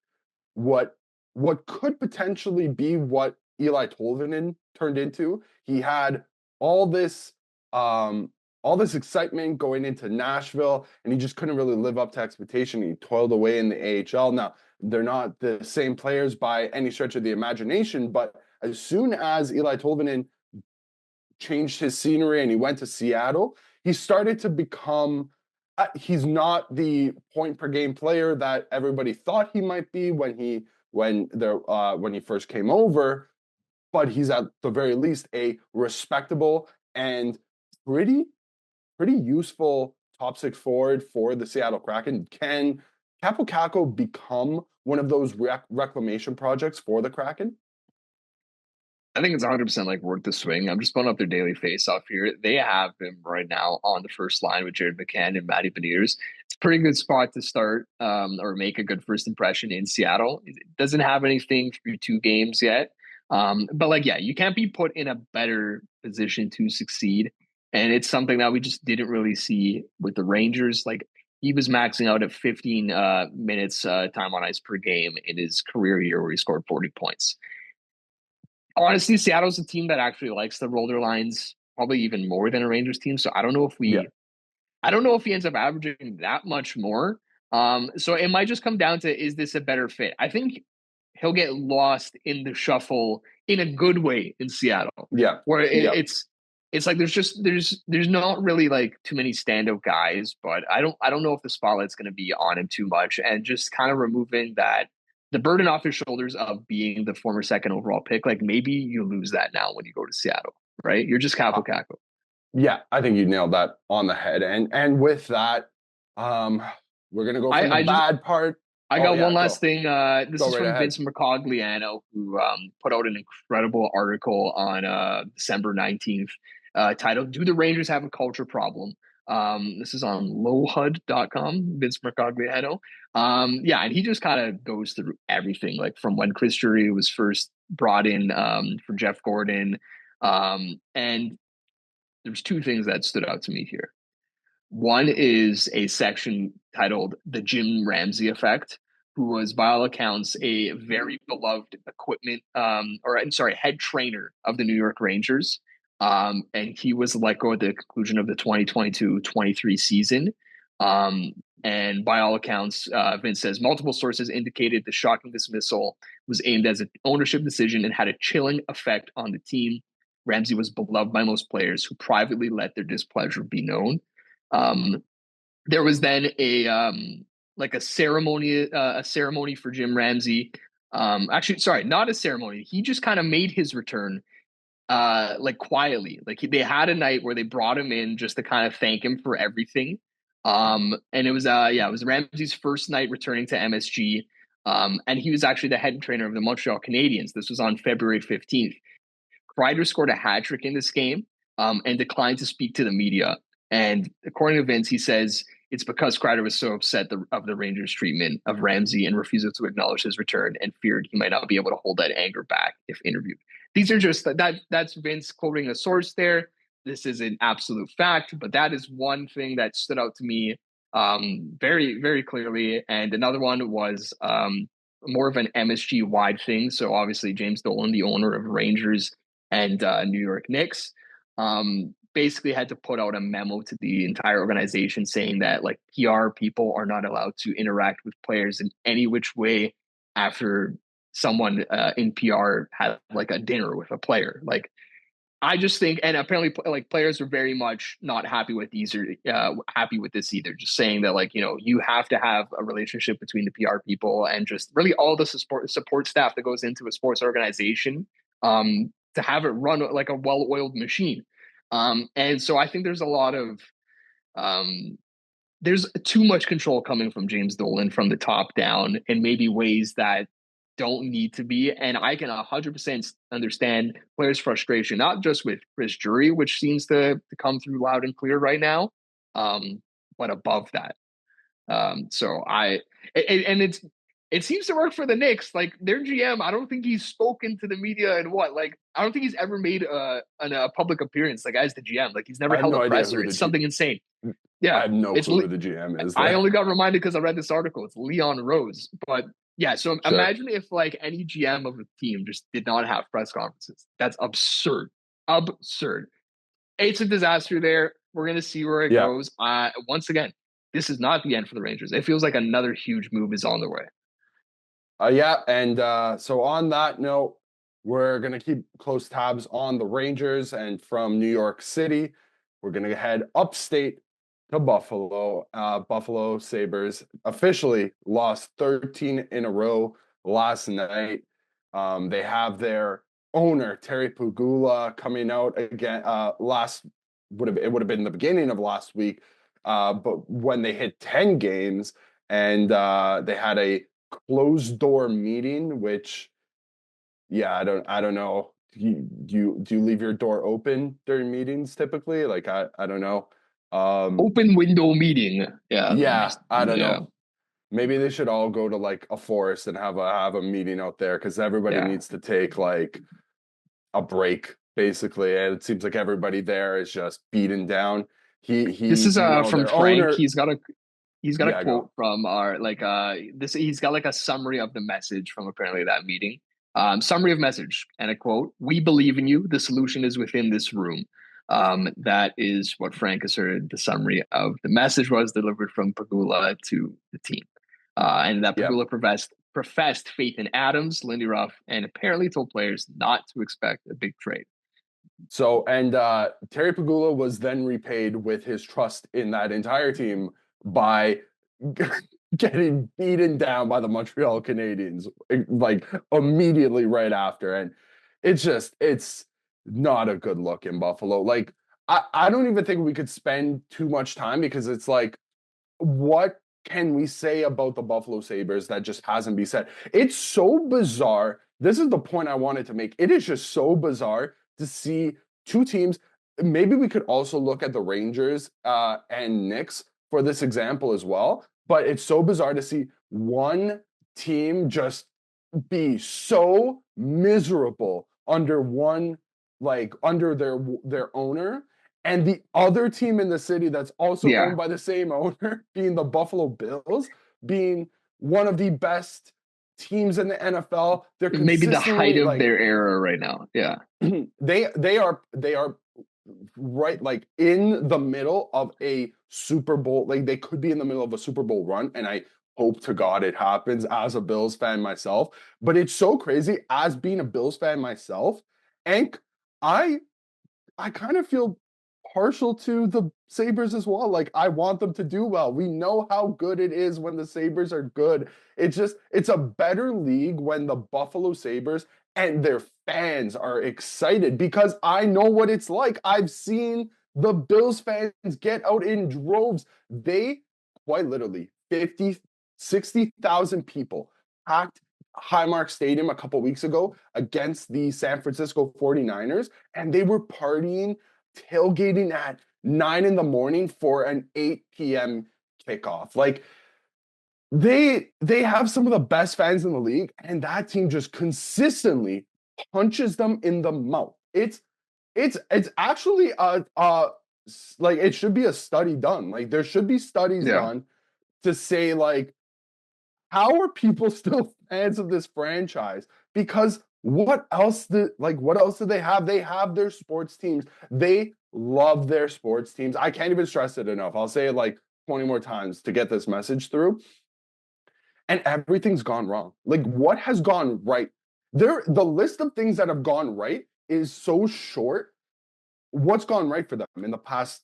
what what could potentially be what Eli Tolvanen turned into? He had all this um all this excitement going into Nashville, and he just couldn't really live up to expectation. He toiled away in the AHL. Now, they're not the same players by any stretch of the imagination, but as soon as Eli Tolvanen changed his scenery and he went to Seattle, he started to become he's not the point per game player that everybody thought he might be when he first came over, but he's at the very least a respectable and pretty pretty useful top six forward for the Seattle Kraken. Can Capo Caco become one of those reclamation projects for the Kraken? I think it's 100% like worth the swing. I'm just pulling up their daily face off here. They have him right now on the first line with Jared McCann and Matty Beniers. It's a pretty good spot to start or make a good first impression in Seattle. It doesn't have anything through 2 games yet. But like, yeah, you can't be put in a better position to succeed. And it's something that we just didn't really see with the Rangers. Like, he was maxing out at 15 minutes time on ice per game in his career year where he scored 40 points. Honestly, Seattle's a team that actually likes to roll their lines probably even more than a Rangers team. So Yeah. I don't know if he ends up averaging that much more. So it might just come down to, is this a better fit? I think he'll get lost in the shuffle in a good way in Seattle, Yeah. where Yeah. it's like there's not really like too many standout guys, but I don't know if the spotlight's going to be on him too much, and just kind of removing that the burden off his shoulders of being the former second overall pick. Like, maybe you lose that now when you go to Seattle, right? You're just Uh, Capo Caco. yeah, I think you nailed that on the head. And with that, um, we're gonna go from the I just bad part. I Oh got one yeah, last thing. This go is right from ahead. Vince Mercogliano, who put out an incredible article on December 19th titled, Do the Rangers Have a Culture Problem? This is on lowhud.com, Vince Mercogliano. Yeah, and he just kind of goes through everything, like from when Chris Drury was first brought in for Jeff Gordon. And there's 2 things that stood out to me here. One is a section titled The Jim Ramsey Effect, who was, by all accounts, a very beloved head trainer of the New York Rangers. And he was let go at the conclusion of the 2022-23 season. And by all accounts, Vince says multiple sources indicated the shocking dismissal was aimed as an ownership decision and had a chilling effect on the team. Ramsey was beloved by most players who privately let their displeasure be known. Um, there was then a ceremony for Jim Ramsey. Actually, sorry, not a ceremony. He just kind of made his return like quietly. Like, they had a night where they brought him in just to kind of thank him for everything. And it was it was Ramsey's first night returning to MSG. And he was actually the head trainer of the Montreal Canadiens. This was on February 15th. Kreider scored a hat trick in this game and declined to speak to the media. And according to Vince, he says it's because Kreider was so upset of the Rangers' treatment of Ramsey and refusal to acknowledge his return and feared he might not be able to hold that anger back if interviewed. These are just that's Vince quoting a source there. This is an absolute fact, but that is one thing that stood out to me very, very clearly. And another one was more of an MSG wide thing. So obviously James Dolan, the owner of Rangers and New York Knicks, basically had to put out a memo to the entire organization saying that like PR people are not allowed to interact with players in any which way after someone in PR had like a dinner with a player. Like I just think, and apparently, like players are very much not happy with these or happy with this either. Just saying that, like you have to have a relationship between the PR people and just really all the support staff that goes into a sports organization to have it run like a well-oiled machine. And so I think there's a lot of there's too much control coming from James Dolan from the top down, and maybe ways that don't need to be. And I can 100% understand players' frustration, not just with Chris Drury, which seems to come through loud and clear right now, but above that. So it seems to work for the Knicks. Like their GM, I don't think he's spoken to the media and I don't think he's ever made a public appearance like as the GM. Like he's never held a presser. It's something insane. Yeah, I have no clue who the GM is. I only got reminded because I read this article. It's Leon Rose. But yeah, so imagine if like any GM of a team just did not have press conferences. That's absurd. Absurd. It's a disaster there. We're going to see where it goes. Once again, this is not the end for the Rangers. It feels like another huge move is on the way. So on that note, we're going to keep close tabs on the Rangers, and from New York City, we're going to head upstate to Buffalo. Buffalo Sabres officially lost 13 in a row last night. They have their owner, Terry Pegula, coming out again. It would have been the beginning of last week, but when they hit 10 games, and they had a closed door meeting, which, I don't know. Do you leave your door open during meetings typically? Like I don't know. Open window meeting. I don't know. Maybe they should all go to like a forest and have a meeting out there, because everybody needs to take like a break basically. And it seems like everybody there is just beaten down. This is from Frank. Owner, he's got a quote from our he's got like a summary of the message from apparently that meeting. Summary of message and a quote: "We believe in you. The solution is within this room." That is what Frank asserted the summary of the message was delivered from Pegula to the team. And that Pegula professed faith in Adams, Lindy Ruff, and apparently told players not to expect a big trade. So, and Terry Pegula was then repaid with his trust in that entire team by getting beaten down by the Montreal Canadiens, like immediately right after. And it's not a good look in Buffalo. Like, I don't even think we could spend too much time, because it's like, what can we say about the Buffalo Sabres that just hasn't been said? It's so bizarre. This is the point I wanted to make. It is just so bizarre to see two teams. Maybe we could also look at the Rangers and Knicks for this example as well. But it's so bizarre to see one team just be so miserable under their owner, and the other team in the city that's also owned by the same owner, being the Buffalo Bills, being one of the best teams in the NFL. They're maybe the height of their era right now. Yeah. They are right, like in the middle of a Super Bowl. Like they could be in the middle of a Super Bowl run, and I hope to God it happens as a Bills fan myself. But it's so crazy as being a Bills fan myself, and I kind of feel partial to the Sabres as well. Like I want them to do well. We know how good it is when the Sabres are good. It's a better league when the Buffalo Sabres and their fans are excited, because I know what it's like. I've seen the Bills fans get out in droves. They quite literally 60,000 people packed Highmark Stadium a couple weeks ago against the San Francisco 49ers, and they were partying, tailgating at 9 a.m. for an 8 p.m. kickoff. Like they have some of the best fans in the league, and that team just consistently punches them in the mouth. It's actually a like it should be a study done. Like there should be studies Yeah. done to say like how are people still fans of this franchise? Because what else do they have? They have their sports teams. They love their sports teams. I can't even stress it enough. I'll say it like 20 more times to get this message through. And everything's gone wrong. Like what has gone right? The list of things that have gone right is so short. What's gone right for them in the past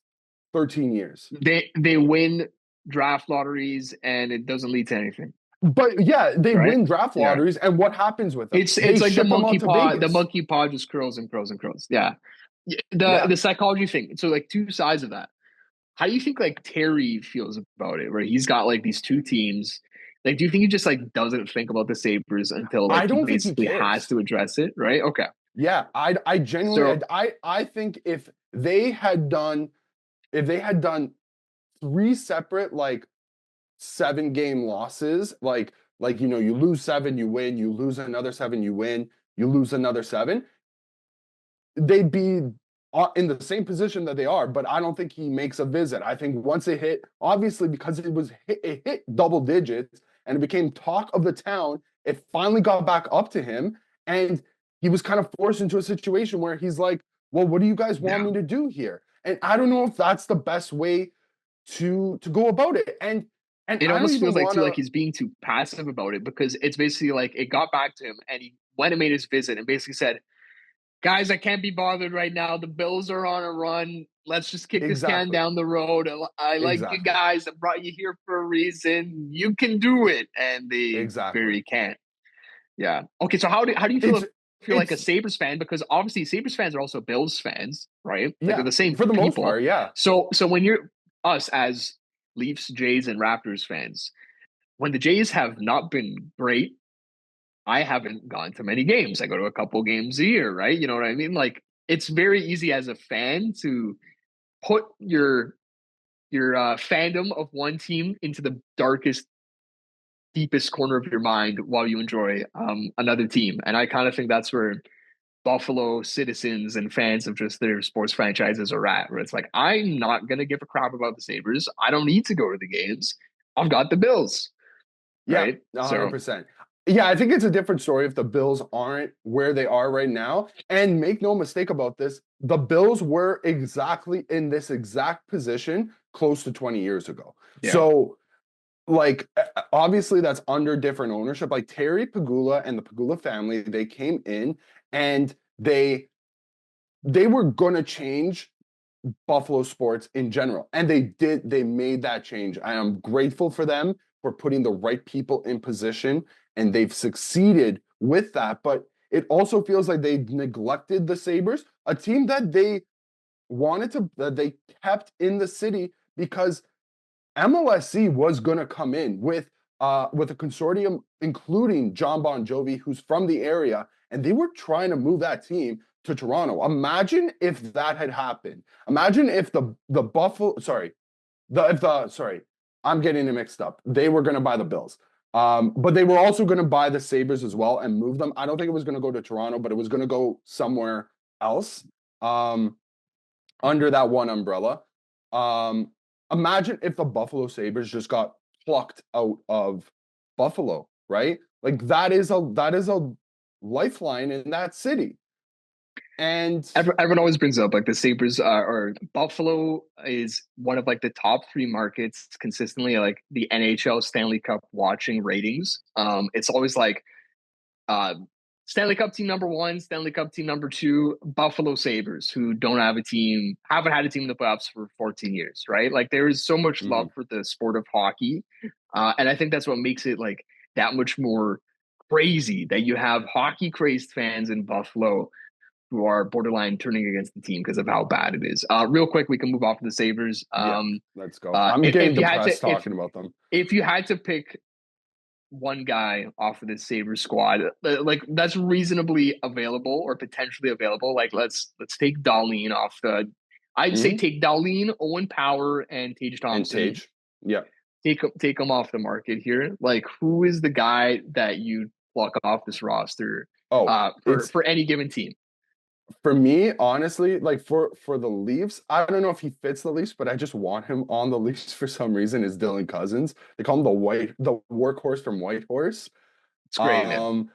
13 years? They win draft lotteries and it doesn't lead to anything. But yeah, they Right? win draft Yeah. lotteries, and what happens with them? It's They like the ship them monkey out to paw. The Vegas. monkey paw just curls and curls and curls. Yeah. Yeah. The psychology thing. So like two sides of that. How do you think like Terry feels about it? Where he's got like these two teams. Like, do you think he just like doesn't think about the Sabres until I like he don't think he basically cares. has to address it? Right? Okay. Yeah, I genuinely, So- I think if they had done 3 separate like 7-game losses, like you lose 7, you win, you lose another 7, you win, you lose another 7, they'd be in the same position that they are. But I don't think he makes a visit. I think once it hit, obviously because it hit double digits and it became talk of the town, it finally got back up to him, and he was kind of forced into a situation where he's like, well, what do you guys want me to do here? And I don't know if that's the best way to go about it. And it almost feels like too like he's being too passive about it, because it's basically like it got back to him and he went and made his visit and basically said, guys, I can't be bothered right now. The Bills are on a run. Let's just kick this can down the road. I like you guys. I brought you here for a reason. You can do it. And they very can't. Yeah. Okay, so how do you feel like a Sabres fan? Because obviously Sabres fans are also Bills fans, right? Like Yeah, they're the same for the people. most part, yeah. So when you're us as Leafs, Jays, and Raptors fans, when the Jays have not been great, I haven't gone to many games. I go to a couple games a year, right? You know what I mean? Like it's very easy as a fan to put your fandom of one team into the darkest, deepest corner of your mind while you enjoy another team. And I kind of think that's where Buffalo citizens and fans of just their sports franchises are at, where it's like, I'm not going to give a crap about the Sabres. I don't need to go to the games. I've got the Bills. Right? Yeah, 100%. Yeah, I think it's a different story if the Bills aren't where they are right now. And make no mistake about this, the Bills were exactly in this exact position close to 20 years ago. Yeah. So, like, obviously that's under different ownership. Like Terry Pegula and the Pegula family, they came in and they were going to change Buffalo sports in general. And they did. They made that change. I am grateful for them for putting the right people in position, and they've succeeded with that. But it also feels like they neglected the Sabres, a team that they that they kept in the city because MLSC was going to come in with a consortium, including John Bon Jovi, who's from the area, and they were trying to move that team to Toronto. Imagine if that had happened. Imagine if I'm getting it mixed up. They were going to buy the Bills. But they were also going to buy the Sabres as well and move them. I don't think it was going to go to Toronto, but it was going to go somewhere else under that one umbrella. Imagine if the Buffalo Sabres just got plucked out of Buffalo, right? Like that is a lifeline in that city. And everyone always brings up like the Sabres or Buffalo is one of like the top 3 markets consistently, like the NHL Stanley Cup watching ratings. It's always like Stanley Cup team number 1, Stanley Cup team number 2, Buffalo Sabres, who haven't had a team in the playoffs for 14 years, right? Like there is so much love for the sport of hockey. And I think that's what makes it like that much more crazy that you have hockey crazed fans in Buffalo who are borderline turning against the team because of how bad it is. Real quick, we can move off to the Sabres. Let's go. I'm getting depressed talking about them. If you had to pick one guy off of the Sabres squad, like that's reasonably available or potentially available, like let's take Dahlin off the. I'd say take Dahlin, Owen Power, and Tage Thompson. And Tage, yeah. Take them off the market here. Like, who is the guy that you pluck off this roster for any given team? For me, honestly, like for the Leafs, I don't know if he fits the Leafs, but I just want him on the Leafs for some reason. Is Dylan Cousins? They call him the workhorse from Whitehorse. It's great, man. Um,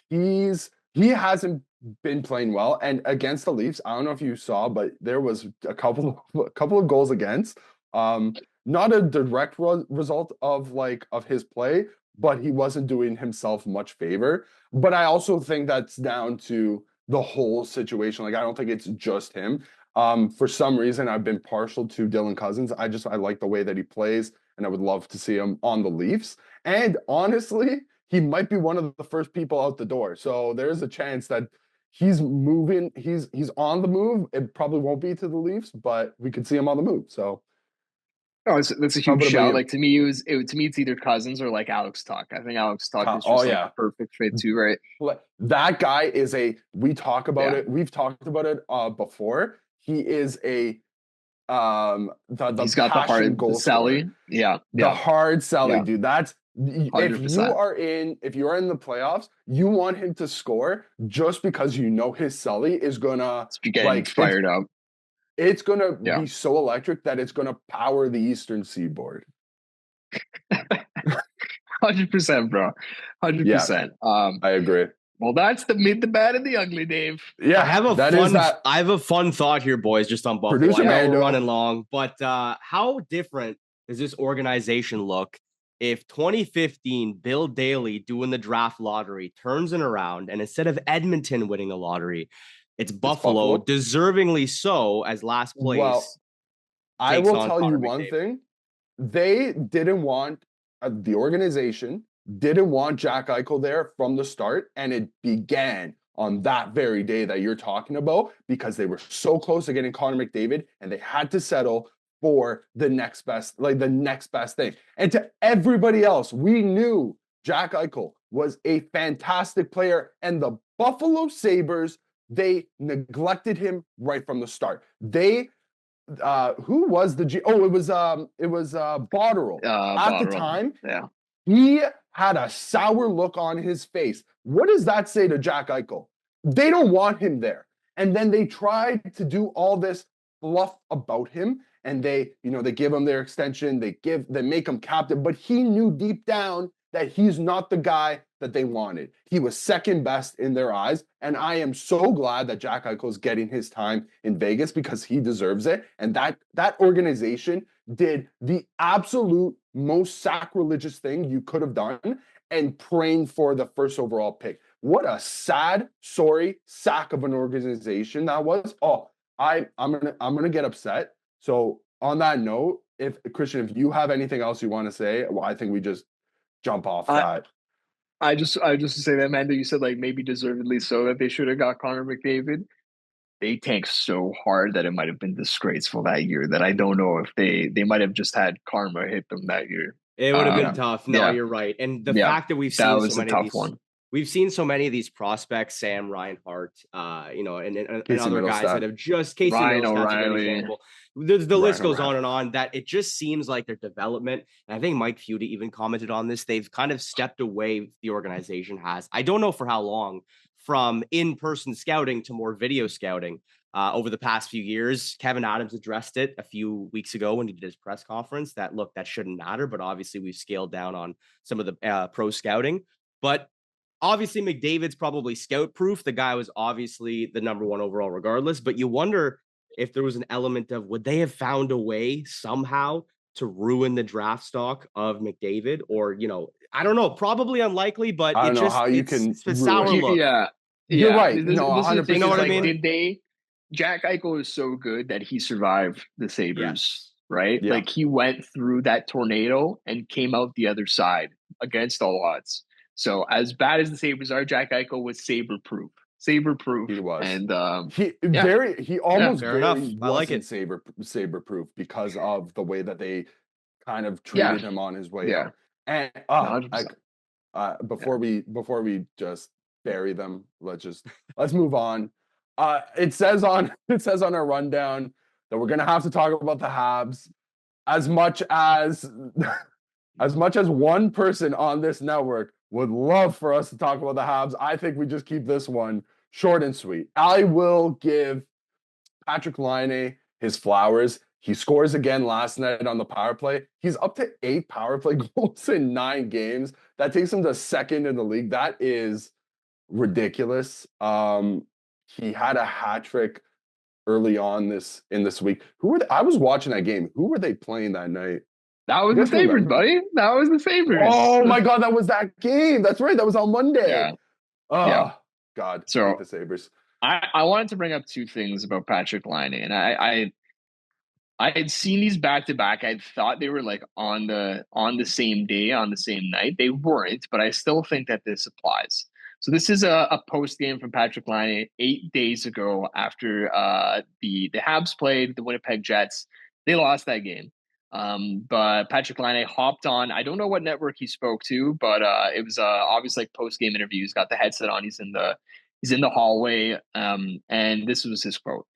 he hasn't been playing well, and against the Leafs, I don't know if you saw, but there was a couple of goals against. Not a direct result of his play, but he wasn't doing himself much favor. But I also think that's down to the whole situation. Like I don't think it's just him. For some reason, I've been partial to Dylan Cousins. I like the way that he plays, and I would love to see him on the Leafs. And honestly, he might be one of the first people out the door. So there's a chance that he's moving. He's on the move. It probably won't be to the Leafs, but we could see him on the move. So Oh, that's a how huge about shout. you? Like to me, to me, it's either Cousins or like Alex Tuck. I think Alex Tuck is Oh just like yeah, a perfect fit too, right? that guy is a. We talk about Yeah, it. We've talked about it before. He is a the he's got the passion hard, the goal scorer. Sally. Yeah, The yeah, hard Sally, yeah, dude. That's if 100%. if you are in the playoffs, you want him to score just because you know his Sully is gonna It's getting like it's fired up. it's gonna Yeah, be so electric that it's gonna power the Eastern Seaboard. 100%, bro. hundred Yeah, percent. I agree. Well, that's the mid, the bad, and the ugly, Dave. Yeah, that is that. I have a fun thought here, boys, just on Buffalo. Producer I know we're Mando. running long, but how different does this organization look if 2015 Bill Daly doing the draft lottery turns it around, and instead of Edmonton winning the lottery, it's Buffalo, Buffalo. deservingly so, as last Well, place I takes will on tell you Connor one McDavid. thing. They didn't want the organization didn't want Jack Eichel there from the start, and it began on that very day that you're talking about because they were so close to getting Connor McDavid, and they had to settle for the next best thing. And to everybody else, we knew Jack Eichel was a fantastic player, and the Buffalo Sabres, they neglected him right from the start. They who was the G? Oh, it was Botterill. At the Botterill. time, Yeah, he had a sour look on his face. What does that say to Jack Eichel? They don't want him there. And then they tried to do all this fluff about him, and they give him their extension, they make him captain, but he knew deep down that he's not the guy that they wanted. He was second best in their eyes, and I am so glad that Jack Eichel is getting his time in Vegas because he deserves it. And that organization did the absolute most sacrilegious thing you could have done and praying for the first overall pick. What a sad, sorry sack of an organization that was. Oh, I'm gonna get upset. So on that note, if Christian, if you have anything else you want to say, well, I think we just jump off I that. I just to say that, man, that you said like maybe deservedly so that they should have got Connor McDavid. They tanked so hard that it might have been disgraceful that year. That I don't know if they might have just had karma hit them that year. It would have been Yeah. tough. No, Yeah, you're right. And the yeah, fact that that was a tough one. we've seen so many of these prospects, Sam Reinhart, and Casey other guys that Middlestat. have just Casey Ryan Middlestat's a good O'Reilly. example. The list Ryan goes O'Reilly. on and on. That it just seems like their development. And I think Mike Feuda even commented on this. They've kind of stepped away. The organization has. I don't know for how long, from in-person scouting to more video scouting. Over the past few years, Kevin Adams addressed it a few weeks ago when he did his press conference that, look, that shouldn't matter, but obviously we've scaled down on some of the pro scouting. But obviously McDavid's probably scout proof. The guy was obviously the number one overall regardless, but you wonder if there was an element of, would they have found a way somehow to ruin the draft stock of McDavid? Or, I don't know, probably unlikely, but I it don't know just, how you can it's a ruin sour it. look. Yeah, You're yeah. right. This, No, this is the 100%. thing. You know Is what I like, mean? did they? Jack Eichel is so good that he survived the Sabres, Yes. right? Yeah. Like he went through that tornado and came out the other side against all odds. So as bad as the Sabres are, Jack Eichel was saber proof. Saber proof. He was. And He he almost fair enough. very I like wasn't it. saber proof because of the way that they kind of yeah, treated him on his way yeah, out. And 100%. before we just bury them, let's move on. It says on our rundown that we're gonna have to talk about the Habs as much as as much as one person on this network would love for us to talk about the Habs. I think we just keep this one short and sweet. I will give Patrick Laine his flowers. He scores again last night on the power play. He's up to 8 power play goals in 9 games. That takes him to second in the league. That is ridiculous. He had a hat trick early on this week. I was watching that game. Who were they playing that night? That was the favorite, buddy. That was the favorite. Oh my God, that was that game. That's right. That was on Monday. Yeah. Oh God. So the Sabres. I wanted to bring up 2 things about Patrick Laine, and I had seen these back to back. I thought they were like on the same day, on the same night. They weren't, but I still think that this applies. So this is a post game from Patrick Laine 8 days ago after the Habs played the Winnipeg Jets. They lost that game. But Patrick Laine hopped on. I don't know what network he spoke to, but it was obviously like post game interview. He's got the headset on. He's in the hallway. And this was his quote.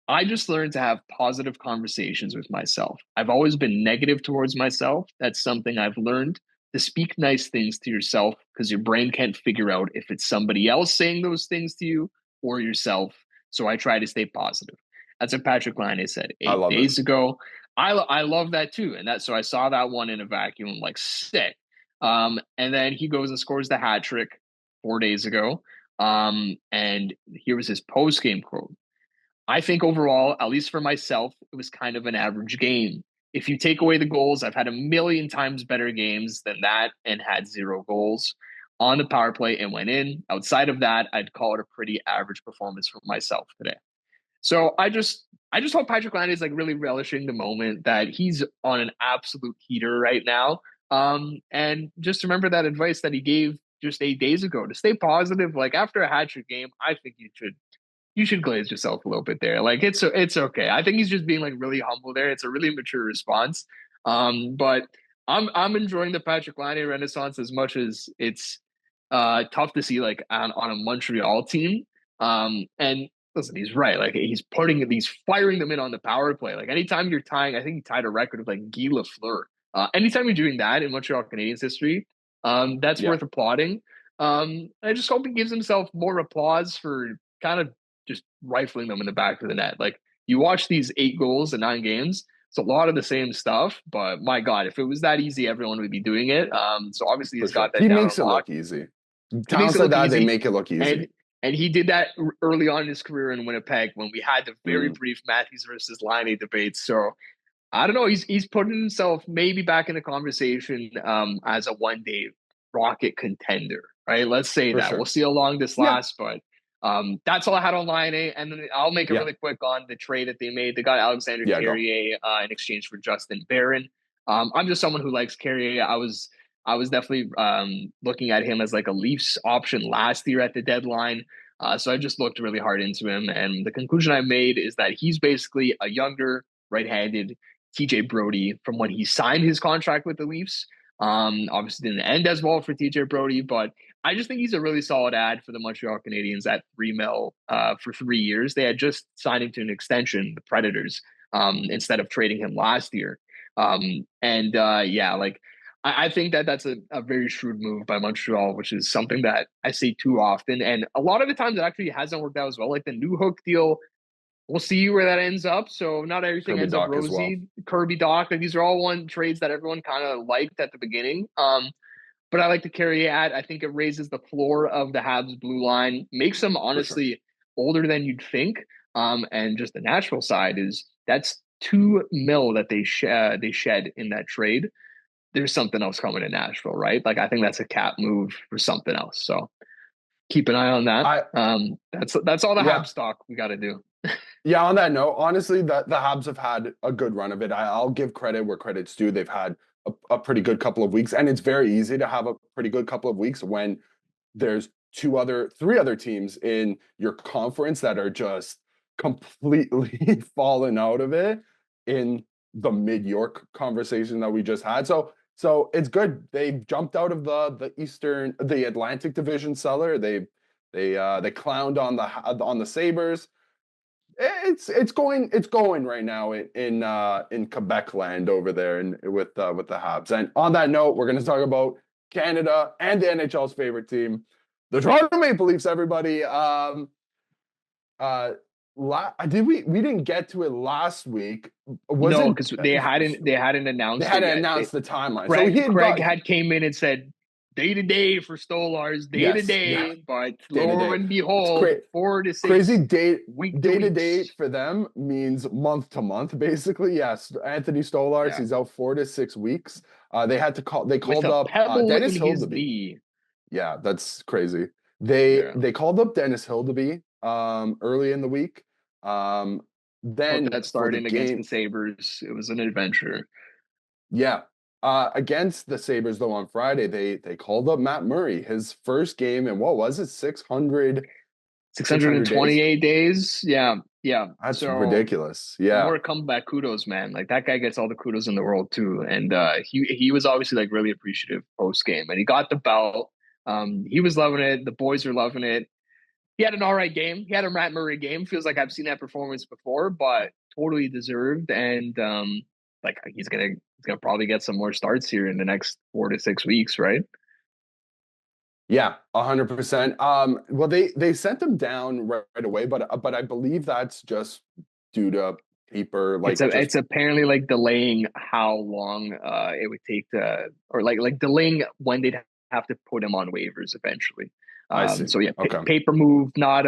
I just learned to have positive conversations with myself. I've always been negative towards myself. That's something I've learned, to speak nice things to yourself, because your brain can't figure out if it's somebody else saying those things to you or yourself. So I try to stay positive. That's what Patrick Laine said 8 days ago. I love that too. And so I saw that one in a vacuum, like sick. And then he goes and scores the hat trick 4 days ago. And here was his post-game quote. I think overall, at least for myself, it was kind of an average game. If you take away the goals, I've had a million times better games than that and had 0 goals on the power play and went in. Outside of that, I'd call it a pretty average performance for myself today. So I just hope Patrick Laine is like really relishing the moment, that he's on an absolute heater right now. And just remember that advice that he gave just 8 days ago to stay positive. Like after a hat trick game, I think you should glaze yourself a little bit there. Like it's okay. I think he's just being like really humble there. It's a really mature response. But I'm enjoying the Patrick Laine renaissance as much as it's tough to see like on a Montreal team. And listen, he's right. Like he's firing them in on the power play. Like anytime you're tying, I think he tied a record of like Guy Lafleur. Anytime you're doing that in Montreal Canadiens history, that's worth applauding. I just hope he gives himself more applause for kind of just rifling them in the back of the net. Like you watch these 8 goals in 9 games, it's a lot of the same stuff, but my God, if it was that easy, everyone would be doing it. So obviously he's got that. He makes it look easy. Towns like that, they make it look easy. And he did that early on in his career in Winnipeg when we had the very brief Matthews versus Laine debate. So I don't know. He's putting himself maybe back in the conversation as a one-day Rocket contender, right? Let's say that. Sure. We'll see how long this lasts, but that's all I had on Laine. And then I'll make it really quick on the trade that they made. They got Alexander Carrier in exchange for Justin Barron. I'm just someone who likes Carrier. I was definitely looking at him as like a Leafs option last year at the deadline. So I just looked really hard into him. And the conclusion I made is that he's basically a younger right-handed TJ Brodie from when he signed his contract with the Leafs. Obviously didn't end as well for TJ Brodie, but I just think he's a really solid ad for the Montreal Canadiens at $3 million for 3 years. They had just signed him to an extension, the Predators, instead of trading him last year. I think that's a very shrewd move by Montreal, which is something that I say too often. And a lot of the times it actually hasn't worked out as well. Like the Newhook deal, we'll see where that ends up. So not everything ends up rosy. Well. Kirby Dach, like these are all trades that everyone kind of liked at the beginning. But I like the Carrier ad. I think it raises the floor of the Habs blue line, makes them honestly older than you'd think. And just the Nashville side is that's $2 million that they shed in that trade. There's something else coming in Nashville, right? Like I think that's a cap move for something else. So keep an eye on that. That's all the Habs stock we got to do. Yeah, on that note, honestly, the Habs have had a good run of it. I'll give credit where credit's due. They've had a pretty good couple of weeks, and it's very easy to have a pretty good couple of weeks when there's three other teams in your conference that are just completely fallen out of it in the mid-York conversation that we just had. So it's good. They've jumped out of the Atlantic Division cellar. They clowned on the Sabres. It's going right now in Quebec land over there and with the Habs. And on that note, we're going to talk about Canada and the NHL's favorite team, the Toronto Maple Leafs. Everybody, did we didn't get to it last week. Was No, it because they hadn't they announced it hadn't yet. announced the timeline. So he Craig had came in and said day to day for Stolarz, day to yes, yeah, day, but day to lo day. and It's behold, 4 to 6 crazy day week day to weeks. day for them means month to month, basically. Yes, Anthony Stolarz, he's out 4 to 6 weeks. They called With a up pebble Dennis in his Hildeby. knee. Yeah, that's crazy. Yeah. They called up Dennis Hildeby early in the week. Then Hope that for the started against the game, Sabres. It was an adventure. yeah. Against the Sabres though on Friday, they called up Matt Murray, his first game in what was it, 600 days? 628 days. Yeah. Yeah. That's So ridiculous. Yeah. more comeback kudos, man. Like that guy gets all the kudos in the world too. And he was obviously like really appreciative post game. And he got the belt. He was loving it. The boys are loving it. He had an all right game. He had a Matt Murray game. Feels like I've seen that performance before, but totally deserved. And like he's gonna probably get some more starts here in the next 4 to 6 weeks, right? Yeah, 100%. Well, they sent him down right away, but I believe that's just due to paper, like It's apparently like delaying how long it would take to, or like delaying when they'd have to put him on waivers eventually. I see. So yeah, Okay. paper move, not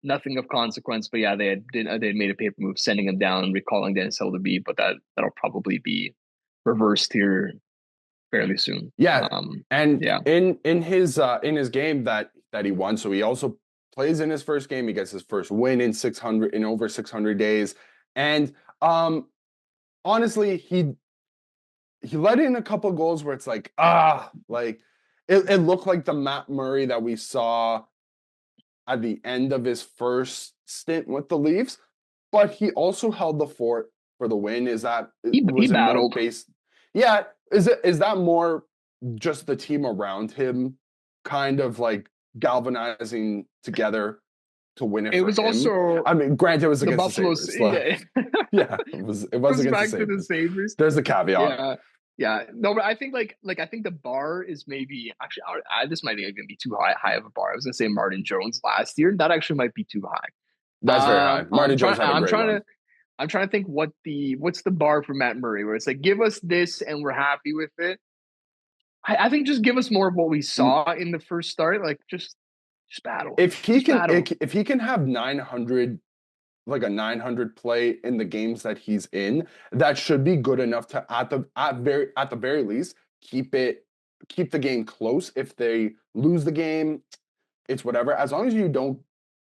nothing of consequence, but yeah, they had made a paper move, sending him down, recalling Dennis Hildeby, but that'll probably be reversed here fairly soon. Yeah, and yeah, in his game that he won, so he also plays in his first game. He gets his first win in over 600 days, and honestly, he let in a couple goals where it's like like it looked like the Matt Murray that we saw at the end of his first stint with the Leafs, but he also held the fort for the win. Is that he battled? Yeah, is that more just the team around him kind of like galvanizing together to win it? It for was him? also, I mean, granted, it was the against Buffalo. the Sabres. Yeah, it was against back the to Sabres. the Sabres. There's the caveat. Yeah. Yeah, no, but I think like I think the bar is maybe actually this might even be too high of a bar. I was gonna say Martin Jones last year. That actually might be too high. That's very high. Martin Jones had a great run. I'm trying to think what's the bar for Matt Murray where it's like give us this and we're happy with it. I think just give us more of what we saw in the first start. Like just battle. If he can have 900. Like a 900 play in the games that he's in, that should be good enough to at the very least keep the game close. If they lose the game, it's whatever. As long as you don't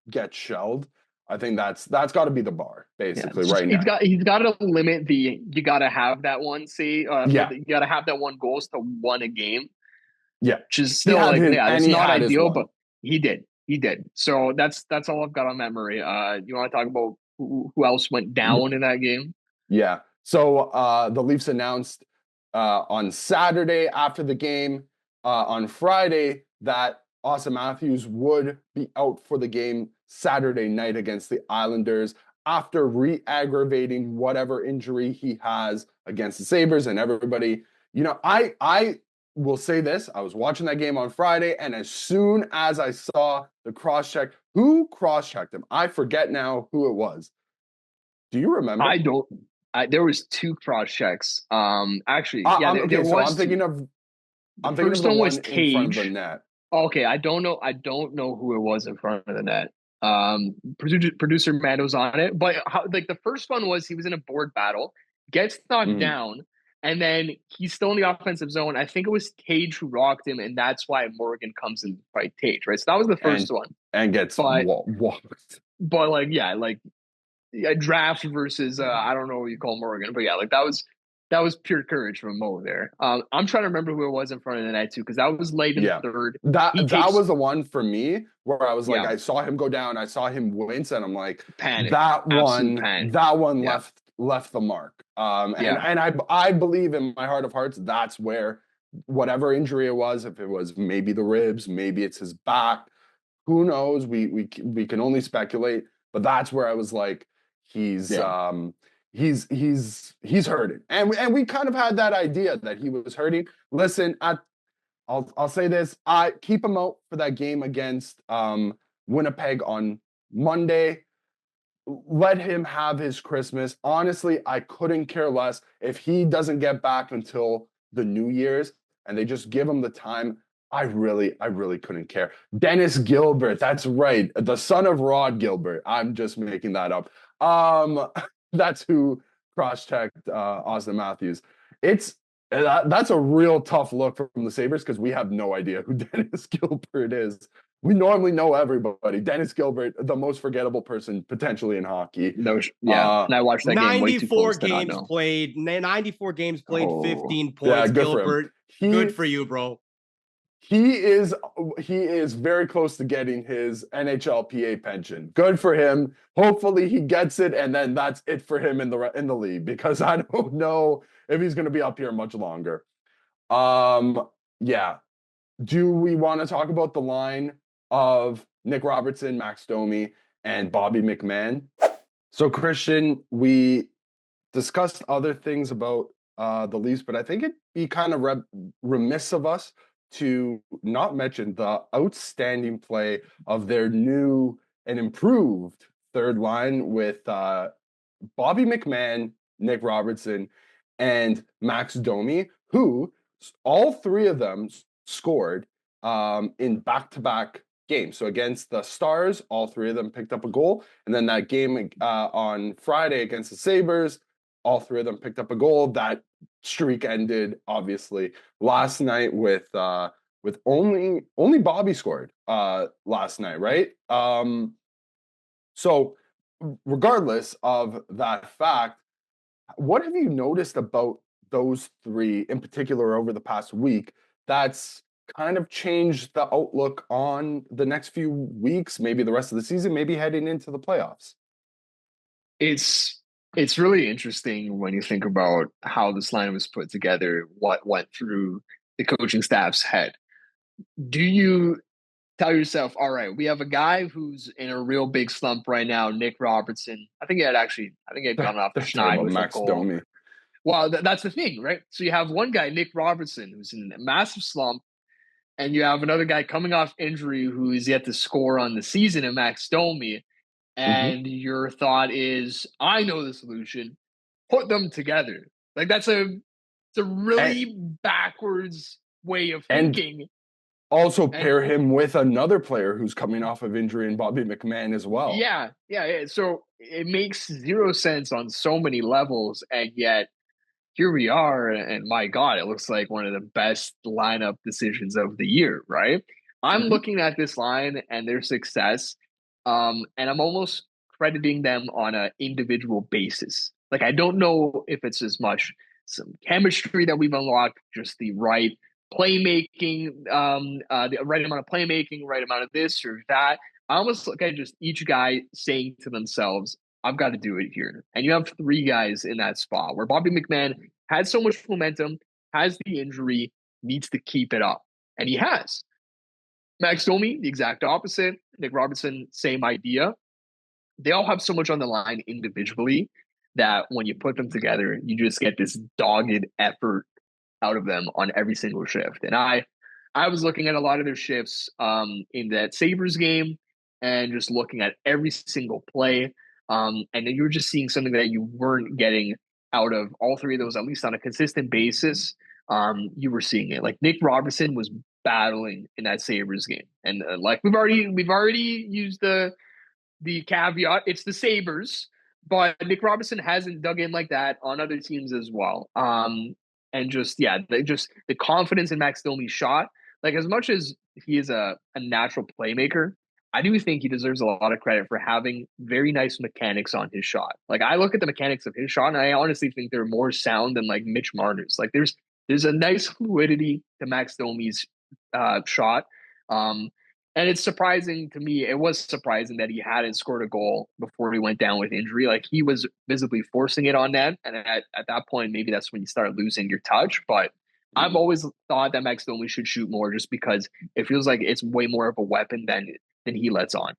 get shelled, I think that's got to be the bar basically right now. He's got to limit you got to have that one. You got to have that one goals to one a game. Yeah, which is still it's not ideal, but he did. So that's all I've got on Matt Murray. You want to talk about who else went down in that game? Yeah. So the Leafs announced on Saturday after the game, on Friday, that Austin Matthews would be out for the game Saturday night against the Islanders after re-aggravating whatever injury he has against the Sabres. And everybody, I will say this. I was watching that game on Friday, and as soon as I saw the cross-check, who cross-checked him? I forget now who it was. Do you remember? I don't. There was 2 cross-checks. Actually, there was. So I'm thinking of. I'm thinking of the one was Cage. In front of the net. Okay, I don't know who it was in front of the net. Producer Mando's on it, but the first one was he was in a board battle, gets knocked down. And then he's still in the offensive zone. I think it was Cage who rocked him, and that's why Morgan comes in to fight Cage, right? So that was the first one. And gets walked. But a draft versus I don't know what you call Morgan, but yeah, that was pure courage from Mo there. I'm trying to remember who it was in front of the net too, because that was late in the third. That was the one for me where I was like, I saw him go down, I saw him wince, and I'm like, panic. That one left the mark. And I believe in my heart of hearts that's where whatever injury it was, if it was maybe the ribs, maybe it's his back, who knows? We can only speculate, but that's where I was like, he's hurting, and we kind of had that idea that he was hurting. Listen, I'll say this: I keep him out for that game against Winnipeg on Monday. let him have his Christmas. Honestly, I couldn't care less if he doesn't get back until the New Year's and they just give him the time. I really couldn't care. Dennis Gilbert, that's right, the son of Rod Gilbert. I'm just making that up. That's who cross-checked Austin Matthews. That's a real tough look from the Sabres because we have no idea who Dennis Gilbert is. We normally know everybody. Dennis Gilbert, the most forgettable person potentially in hockey. No, and I watched that game way too 94 close games to played, 94 games played, 15 points. Yeah, good Gilbert, good for you, bro. He is very close to getting his NHLPA pension. Good for him. Hopefully he gets it, and then that's it for him in the league, because I don't know if he's going to be up here much longer. Yeah. Do we want to talk about the line of Nick Robertson, Max Domi, and Bobby McMann? So, Christian, we discussed other things about the Leafs, but I think it'd be kind of remiss of us to not mention the outstanding play of their new and improved third line with Bobby McMann, Nick Robertson, and Max Domi, who all three of them scored in back-to-back games. So against the Stars, all three of them picked up a goal. And then that game on Friday against the Sabres, all three of them picked up a goal. That streak ended, obviously, last night with only Bobby scored last night, right? So regardless of that fact, what have you noticed about those three in particular over the past week that's kind of changed the outlook on the next few weeks, maybe the rest of the season, maybe heading into the playoffs? It's really interesting when you think about how this line was put together, what went through the coaching staff's head. Do you tell yourself, all right, we have a guy who's in a real big slump right now, Nick Robertson. I think he had gone off the schneid with Max a goal. Domi. Well, that's the thing, right? So you have one guy, Nick Robertson, who's in a massive slump, and you have another guy coming off injury who is yet to score on the season, in Max Domi. And your thought is, I know the solution. Put them together. Like it's a really backwards way of thinking. Also pair him with another player who's coming off of injury, and Bobby McMann as well. Yeah. So it makes zero sense on so many levels, and yet here we are, and my God, it looks like one of the best lineup decisions of the year, right? I'm looking at this line and their success, and I'm almost crediting them on an individual basis. Like, I don't know if it's as much some chemistry that we've unlocked, just the right playmaking, the right amount of playmaking, right amount of this or that. I almost look at just each guy saying to themselves, I've got to do it here. And you have three guys in that spot where Bobby McMann had so much momentum, has the injury, needs to keep it up. And he has. Max Domi, the exact opposite. Nick Robertson, same idea. They all have so much on the line individually that when you put them together, you just get this dogged effort out of them on every single shift. And I was looking at a lot of their shifts in that Sabres game and just looking at every single play. And then you were just seeing something that you weren't getting out of all three of those, at least on a consistent basis. You were seeing it. Like Nick Robertson was battling in that Sabres game. And like we've already used the caveat, it's the Sabres, but Nick Robertson hasn't dug in like that on other teams as well. And just the confidence in Max Domi's shot. Like, as much as he is a natural playmaker, I do think he deserves a lot of credit for having very nice mechanics on his shot. Like, I look at the mechanics of his shot, and I honestly think they're more sound than like Mitch Marner's. Like, there's a nice fluidity to Max Domi's shot. And it's surprising to me. It was surprising that he hadn't scored a goal before he went down with injury. Like, he was visibly forcing it on net. And at that point, maybe that's when you start losing your touch. But I've always thought that Max Domi should shoot more, just because it feels like it's way more of a weapon than he lets on.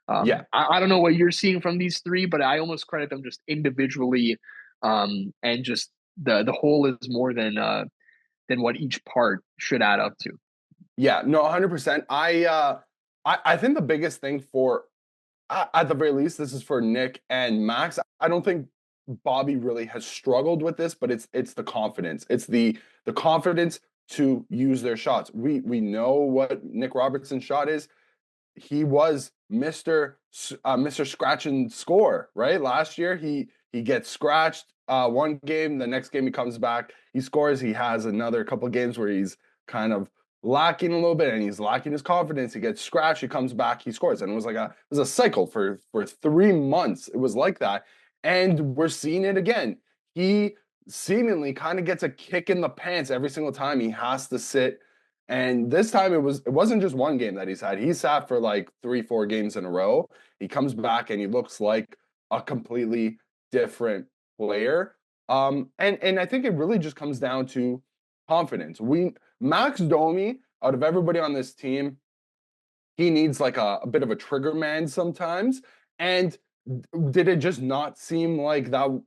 I don't know what you're seeing from these three, but I almost credit them just individually. And just the whole is more than what each part should add up to. Yeah, no, 100%. I think the biggest thing for at the very least, this is for Nick and Max. I don't think Bobby really has struggled with this, but it's the confidence. It's the confidence to use their shots. We know what Nick Robertson's shot is. He was Mr. Scratch and Score, right? Last year he gets scratched one game, the next game he comes back, he scores. He has another couple of games where he's kind of lacking a little bit and he's lacking his confidence. He gets scratched, he comes back, he scores. And it was a cycle for 3 months. It was like that. And we're seeing it again. He seemingly kind of gets a kick in the pants every single time he has to sit. And this time it wasn't just one game that he's had. He sat for like 3-4 games in a row. He comes back and he looks like a completely different player. And I think it really just comes down to confidence. Max Domi, out of everybody on this team, he needs like a bit of a trigger man sometimes. And did it just not seem like that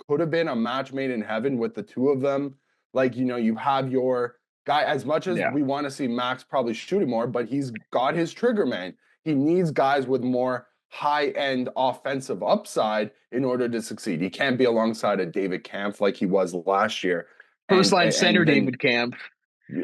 could have been a match made in heaven with the two of them? Like, you have your guy, as much as we want to see Max probably shooting more, but he's got his trigger man. He needs guys with more high-end offensive upside in order to succeed. He can't be alongside a David Kampf like he was last year. First line center David Kampf.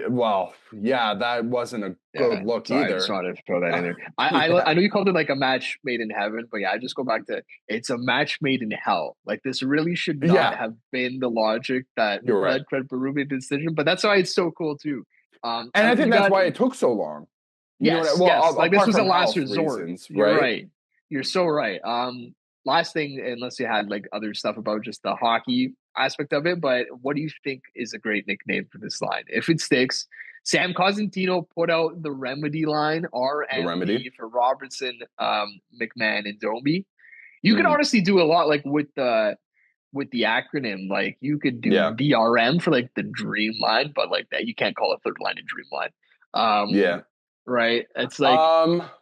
Well, yeah, that wasn't a good look either. I just wanted to throw that in there. I know you called it like a match made in heaven, but yeah, I just go back to it's a match made in hell. Like this really should not have been the logic that led Fred Berube decision, but that's why it's so cool too. And I think that's why it took so long. Yes, like this was a last resort. Reasons, right? You're right. You're so right. Last thing, unless you had like other stuff about just the hockey aspect of it, but what do you think is a great nickname for this line? If it sticks, Sam Cosentino put out the Remedy line, RMD for Robertson, McMahon, and Domi. You could honestly do a lot like with the acronym. Like you could do DRM for like the dream line, but like that you can't call a third line a dream line. Right. It's like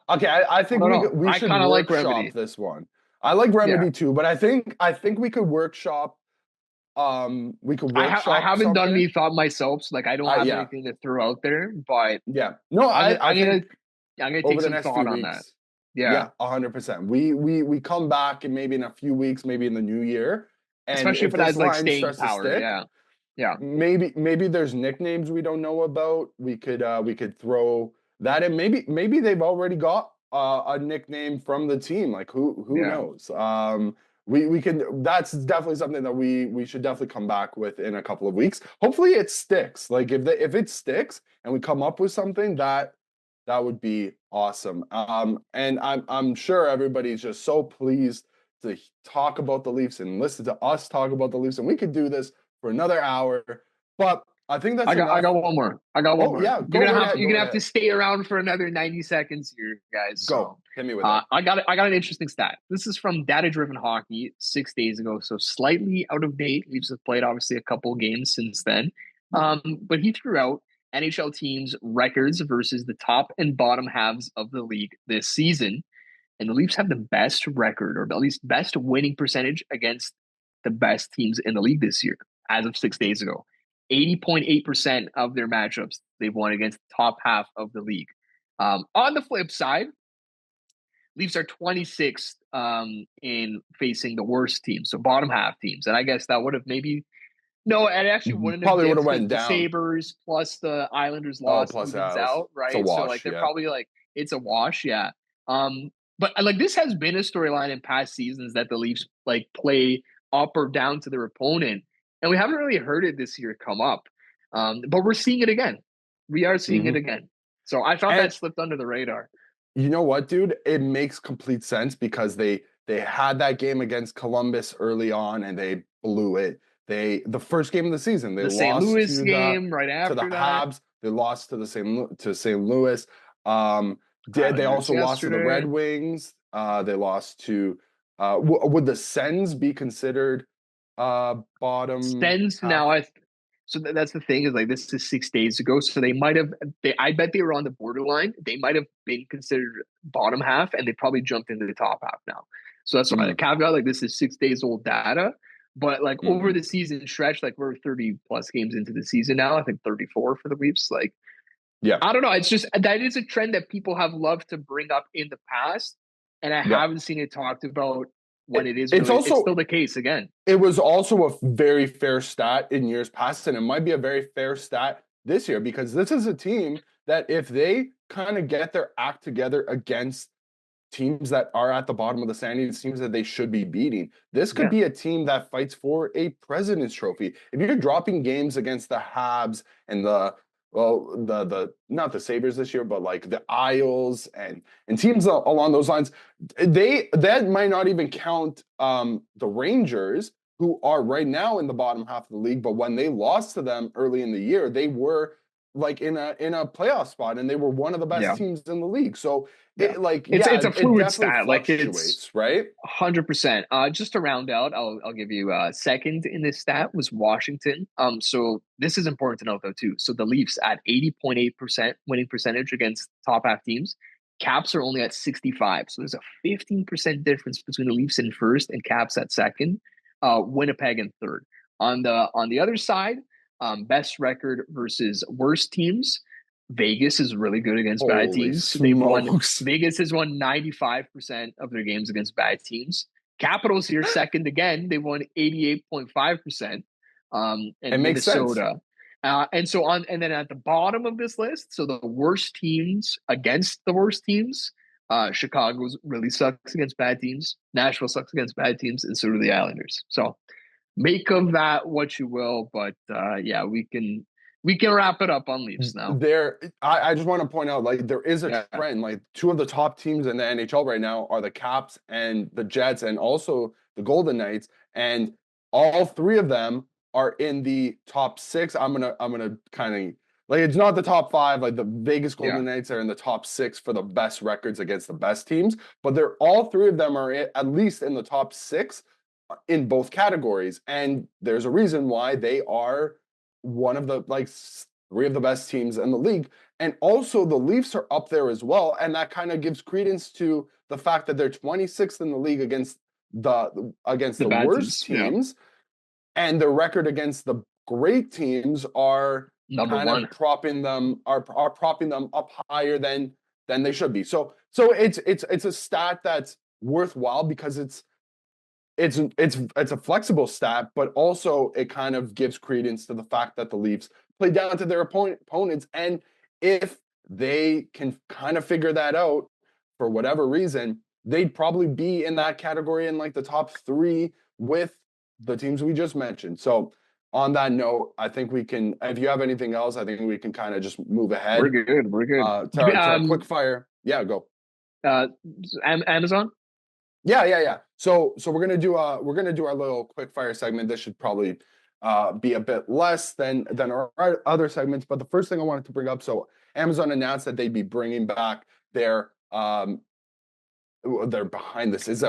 okay, I think we should workshop like this one. I like Remedy too, but I think we could workshop. I haven't done any thought myself, so like I don't have anything to throw out there. But I'm gonna take some thought on that. Yeah, 100%. We come back and maybe in a few weeks, maybe in the new year, and especially if it has like staying power. Yeah. Maybe there's nicknames we don't know about. We could throw that in. Maybe they've already got a nickname from the team. Like who knows? We can. That's definitely something that we should definitely come back with in a couple of weeks. Hopefully it sticks. Like if it sticks and we come up with something that would be awesome. And I'm sure everybody's just so pleased to talk about the Leafs and listen to us talk about the Leafs, and we could do this for another hour. But I think that's I got one more. Yeah, you're gonna have to stay around for another 90 seconds here, guys. Go. Hit me with it. I got an interesting stat. This is from Data Driven Hockey 6 days ago, so slightly out of date. Leafs have played obviously a couple games since then. But he threw out NHL teams' records versus the top and bottom halves of the league this season. And the Leafs have the best record, or at least best winning percentage against the best teams in the league this year, as of 6 days ago. 80.8% of their matchups they've won against the top half of the league. On the flip side, Leafs are 26th in facing the worst teams, so bottom half teams. And I guess that would have it actually wouldn't probably have went the down. Sabres plus the Islanders lost plus out, right? It's a wash, so like they're probably like it's a wash, yeah. But like this has been a storyline in past seasons that the Leafs like play up or down to their opponent. And we haven't really heard it this year come up. But we're seeing it again. We are seeing it again. So I thought that slipped under the radar. You know what, dude? It makes complete sense because they had that game against Columbus early on and they blew it. The first game of the season, they lost St. Louis to game right after to the that. Habs. They lost to St. Louis. They also lost to the Red Wings. They lost to would the Sens be considered bottom? Sens now so that's the thing is like this is 6 days ago, so they might have. I bet they were on the borderline. They might have been considered bottom half, and they probably jumped into the top half now. So that's why the caveat, like this is 6 days old data, but like over the season stretch, like we're 30 plus games into the season now. I think 34 for the Leafs. Like, I don't know. It's just that is a trend that people have loved to bring up in the past, and I Yeah. haven't seen it talked about when it is. It's Really, it's also still the case again. it was also a very fair stat in years past, and it might be a very fair stat this year because this is a team that if they kind of get their act together against teams that are at the bottom of the standings, teams that they should be beating, this could Yeah. be a team that fights for a President's Trophy. If you're dropping games against the Habs and the not the Sabres this year, but like the Isles and teams along those lines, that might not even count the Rangers, who are right now in the bottom half of the league. But when they lost to them early in the year, they were like in a playoff spot, and they were one of the best teams in the league. So Yeah. it's a fluid definitely stat. Like it's fluctuates, right? 100%. Just to round out, I'll give you second in this stat was Washington. So this is important to note though too. So the Leafs at 80.8% winning percentage against top half teams. Caps are only at 65. So there's a 15% difference between the Leafs in first and Caps at second. Winnipeg in third. On the other side, best record versus worst teams. Vegas is really good against bad Holy teams. They've won. smokes. Vegas has won 95% of their games against bad teams. Capitals here second again. They won 88.5%. And It makes sense. Minnesota. And so on, and then at the bottom of this list, so the worst teams against the worst teams, Chicago really sucks against bad teams. Nashville sucks against bad teams, and so do the Islanders. So make of that what you will, but yeah, we can wrap it up on Leafs now. I just want to point out, like, there is a trend. Like, two of the top teams in the NHL right now are the Caps and the Jets, and also the Golden Knights, and all three of them are in the top six. I'm gonna kind of like, it's not the top five. Like, the Vegas Golden Knights are in the top six for the best records against the best teams, but they're all three of them are at least in the top six in both categories, and there's a reason why they are one of the three of the best teams in the league. And also the Leafs are up there as well, and that kind of gives credence to the fact that they're 26th in the league against the worst teams, and their record against the great teams are number one, of propping them up higher than they should be. So it's a stat that's worthwhile because it's a flexible stat, but also it kind of gives credence to the fact that the Leafs play down to their opponents. And if they can kind of figure that out for whatever reason, they'd probably be in that category in like the top three with the teams we just mentioned. So on that note, I think we can, if you have anything else, I think we can kind of just move ahead. We're good. To our quick fire. Yeah, go. Amazon? Yeah. So we're gonna do our little quick fire segment. This should probably be a bit less than our other segments. But the first thing I wanted to bring up, so Amazon announced that they'd be bringing back their behind the scenes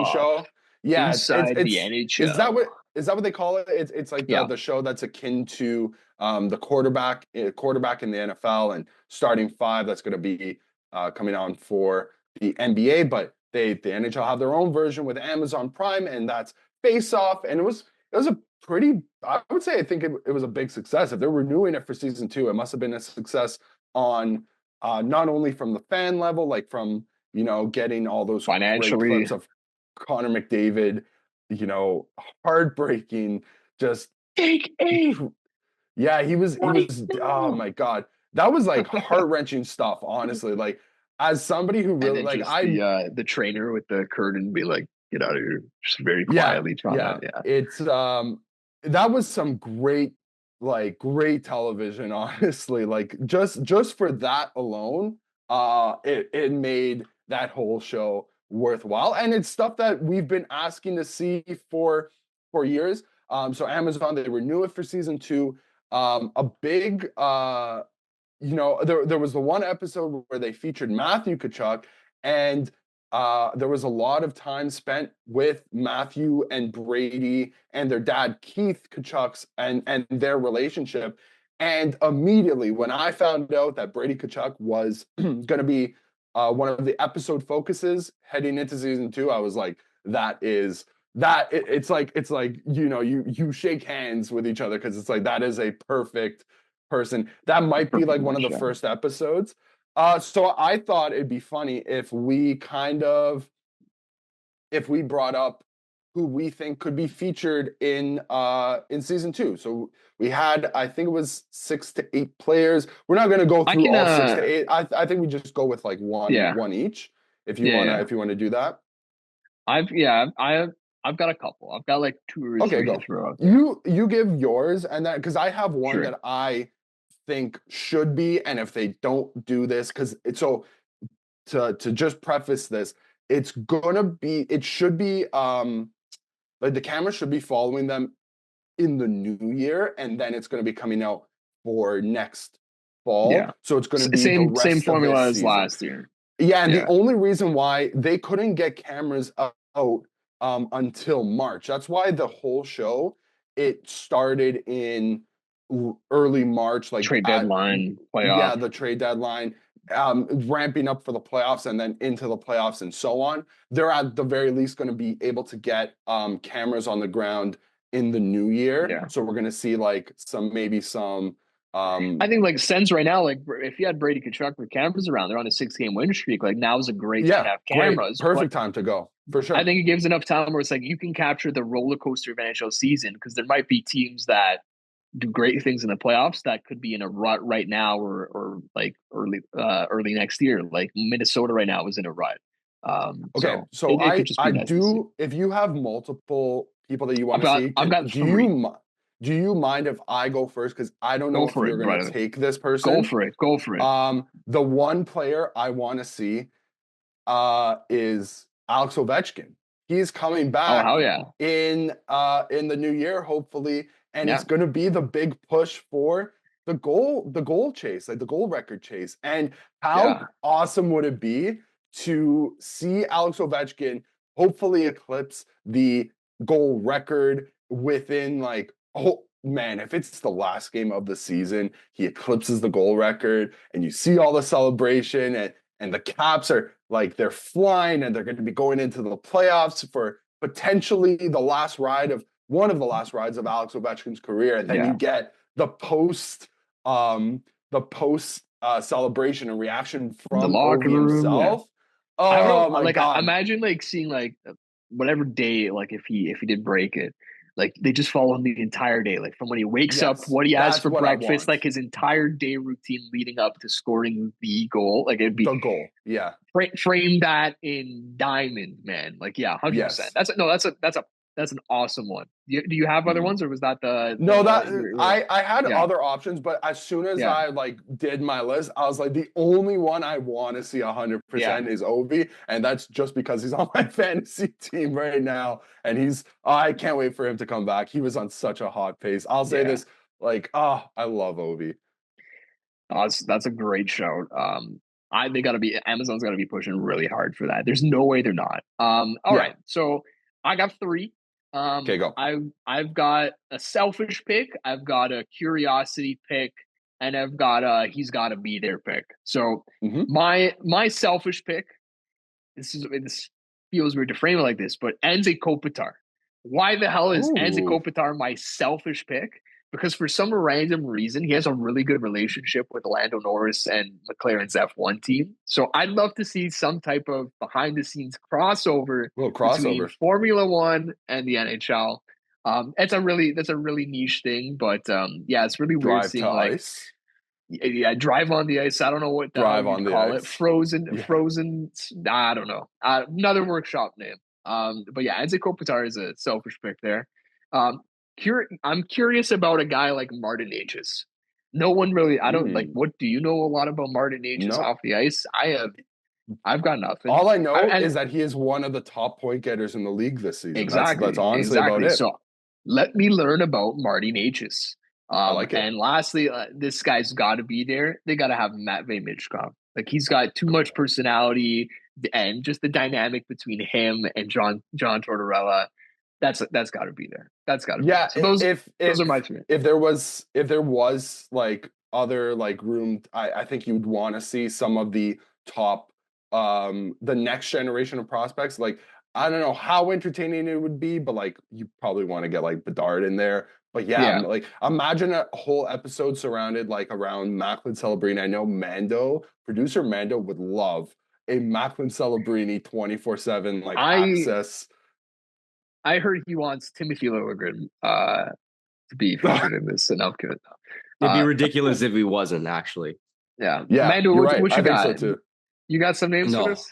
show. Yeah, Inside the NHL. Is that what they call it? It's like the show that's akin to the quarterback in the NFL and starting five that's going to be coming on for the NBA, but the NHL have their own version with Amazon Prime, and that's Face Off, and it was a pretty, I would say, I think it was a big success. If they're renewing it for season 2, it must have been a success on not only from the fan level, like from getting all those financially great clips of Connor McDavid, heartbreaking, just take 8. Yeah, he was. Oh my god, that was like heart-wrenching stuff. Honestly, like, as somebody who really like the trainer with the curtain be like, get out of here, just very quietly. It's that was some great television, honestly. Like, just for that alone, it made that whole show worthwhile, and it's stuff that we've been asking to see for years. So Amazon, they renew it for season 2. A big there was the one episode where they featured Matthew Tkachuk, and there was a lot of time spent with Matthew and Brady and their dad Keith Tkachuk's and their relationship. And immediately when I found out that Brady Tkachuk was going to be one of the episode focuses heading into season 2, I was like, it's like you shake hands with each other, because it's like, that is a perfect person. That might be like one of the first episodes. So I thought it'd be funny if we brought up who we think could be featured in season 2. So we had, I think it was 6 to 8 players. We're not going to go I through can, all 6 to 8. I think we just go with like yeah, one each. yeah, yeah. If you want to do that. I've got a couple. I've got like 2 or Okay, 3 to go. throw out there. You give yours, and then because I have one Sure. that I think should be, and if they don't do this, because it's so to just preface this, it should be like the camera should be following them in the new year, and then it's going to be coming out for next fall. Yeah. So it's going to be Same the rest of formula this as season. last year. Yeah, and Yeah. the only reason why they couldn't get cameras out until March. That's why the whole show, it started in early March, like Trade deadline, yeah, playoff. the trade deadline, ramping up for the playoffs and then into the playoffs and so on. They're at the very least going to be able to get cameras on the ground in the new year. Yeah. So we're going to see like maybe some. I think like Sens right now, like if you had Brady Tkachuk with cameras around, they're on a 6-game win streak. Like now is a great time to have cameras. Perfect time to go for sure. I think it gives enough time where it's like you can capture the roller coaster of NHL season, because there might be teams that do great things in the playoffs that could be in a rut right now or like early next year. Like Minnesota right now is in a rut. Okay, so I do. If you have multiple people that you want to see, I've got 3. Do you mind if I go first? Because I don't know if you're going to take this person. Go for it. The one player I want to see is Alex Ovechkin. He's coming back. Oh, hell yeah. In the new year, hopefully, and it's going to be the big push for the goal chase, like the goal record chase. And how awesome would it be to see Alex Ovechkin hopefully eclipse the goal record within like, oh man, if it's the last game of the season, he eclipses the goal record and you see all the celebration and the Caps are like, they're flying and they're going to be going into the playoffs for potentially one of the last rides of Alex Ovechkin's career. And then you get the post celebration and reaction from the locker room himself. Yeah. Oh my God. Imagine like seeing like whatever day, like if he did break it, like they just follow him the entire day, like from when he wakes up, what he has for breakfast, like his entire day routine leading up to scoring the goal. Like it'd be the goal. Yeah. Frame that in diamond, man. Like, yeah, 100%. Yes. That's an awesome one. Do you have other ones, or was that I had other options, but as soon as I like did my list, I was like, the only one I want to see 100% is Ovi, and that's just because he's on my fantasy team right now, and I can't wait for him to come back. He was on such a hot pace. I'll say this, like, I love Ovi. That's a great shout. Amazon's got to be pushing really hard for that. There's no way they're not. All right, so I got 3. Okay, go. I've got a selfish pick, I've got a curiosity pick, and I've got a he's got to be there pick. So my selfish pick, this feels weird to frame it like this, but Anze Kopitar. Why the hell is Anze Kopitar my selfish pick? Because for some random reason, he has a really good relationship with Lando Norris and McLaren's F1 team. So I'd love to see some type of behind-the-scenes crossover between Formula One and the NHL. That's a really niche thing, but it's really weird seeing like ice. Yeah, drive on the ice. I don't know what the hell you call it. Frozen. I don't know. Another workshop name. But yeah, Anze Kopitar is a selfish pick there. I'm curious about a guy like Martin Necas. No one really. I don't like. What do you know a lot about Martin Necas off the ice? I've got nothing. All I know is that he is one of the top point getters in the league this season. Exactly. That's honestly about it. So let me learn about Martin Necas. I like it. And lastly, this guy's got to be there. They got to have Matvei Michkov. Like he's got too much personality and just the dynamic between him and John Tortorella. That's got to be there. That's got to be there. So those are my 3. If there was like other like room, I think you'd want to see some of the top the next generation of prospects. Like I don't know how entertaining it would be, but like you probably want to get like Bedard in there. But yeah, Yeah. like imagine a whole episode surrounded like around Macklin Celebrini. I know producer Mando would love a Macklin Celebrini 24/7 like I access. I heard he wants Timothy Liljegren to be featured in this, and I'm good. It'd be Uh, ridiculous if he wasn't, actually. yeah, Yeah, Mando, you're right. what I you think so got? too. You got some names for No. this?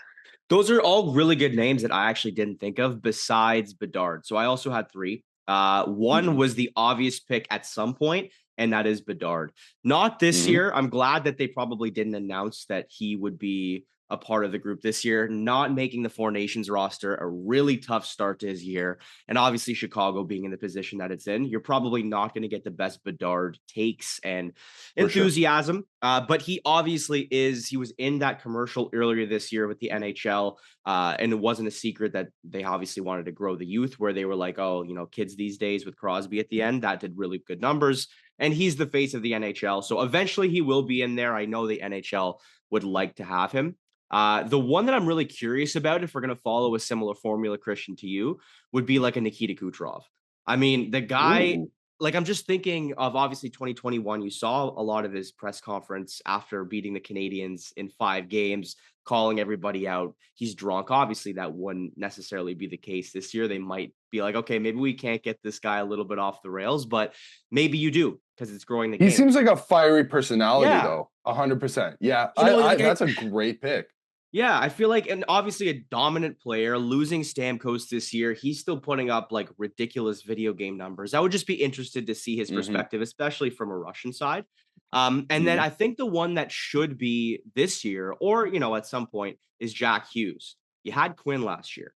Those are all really good names that I actually didn't think of besides Bedard. So I also had three. One was the obvious pick at some point, and that is Bedard. Not this Mhm. year. I'm glad that they probably didn't announce that he would be a part of the group this year. Not making the Four Nations roster, a really tough start to his year. And obviously, Chicago being in the position that it's in, you're probably not going to get the best Bedard takes and For sure. enthusiasm. But he obviously is. He was in that commercial earlier this year with the NHL. And it wasn't a secret that they obviously wanted to grow the youth, where they were like, oh, you know, kids these days with Crosby at the end, that did really good numbers. And he's the face of the NHL. So eventually he will be in there. I know the NHL would like to have him. The one that I'm really curious about, if we're going to follow a similar formula, Christian, to you, would be like a Nikita Kucherov. I mean, the guy, Ooh. like, I'm just thinking of obviously 2021. You saw a lot of his press conference after beating the Canadians in 5 games, calling everybody out. He's drunk. Obviously, that wouldn't necessarily be the case this year. They might be like, okay, maybe we can't get this guy a little bit off the rails, but maybe you do because it's growing the He game. seems like a fiery personality, Yeah. though. 100%. Yeah, You know, like, that's a great pick. Yeah, I feel like, and obviously a dominant player, losing Stamkos this year, he's still putting up like ridiculous video game numbers. I would just be interested to see his Mhm. perspective, especially from a Russian side. And then Mhm. I think the one that should be this year, or you know, at some point, is Jack Hughes. You had Quinn last year.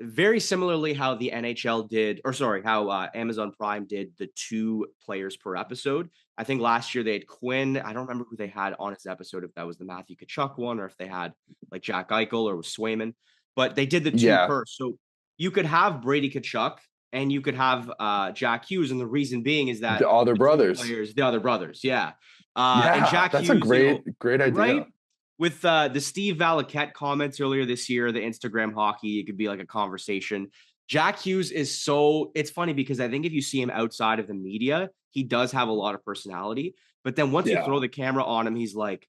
Very similarly, how the NHL did, or sorry, how Amazon Prime did the 2 players per episode. I think last year they had Quinn. I don't remember who they had on his episode, if that was the Matthew Tkachuk one or if they had like Jack Eichel or was Swayman, but they did the 2 Yeah. per. So you could have Brady Tkachuk and you could have Jack Hughes. And the reason being is that The other brothers. the other brothers. Yeah. And Yeah, Jack that's Hughes, a great idea. right? With the Steve Valaket comments earlier this year, the Instagram hockey, it could be like a conversation. Jack Hughes is it's funny because I think if you see him outside of the media, he does have a lot of personality. But then once you Yeah. throw the camera on him, he's like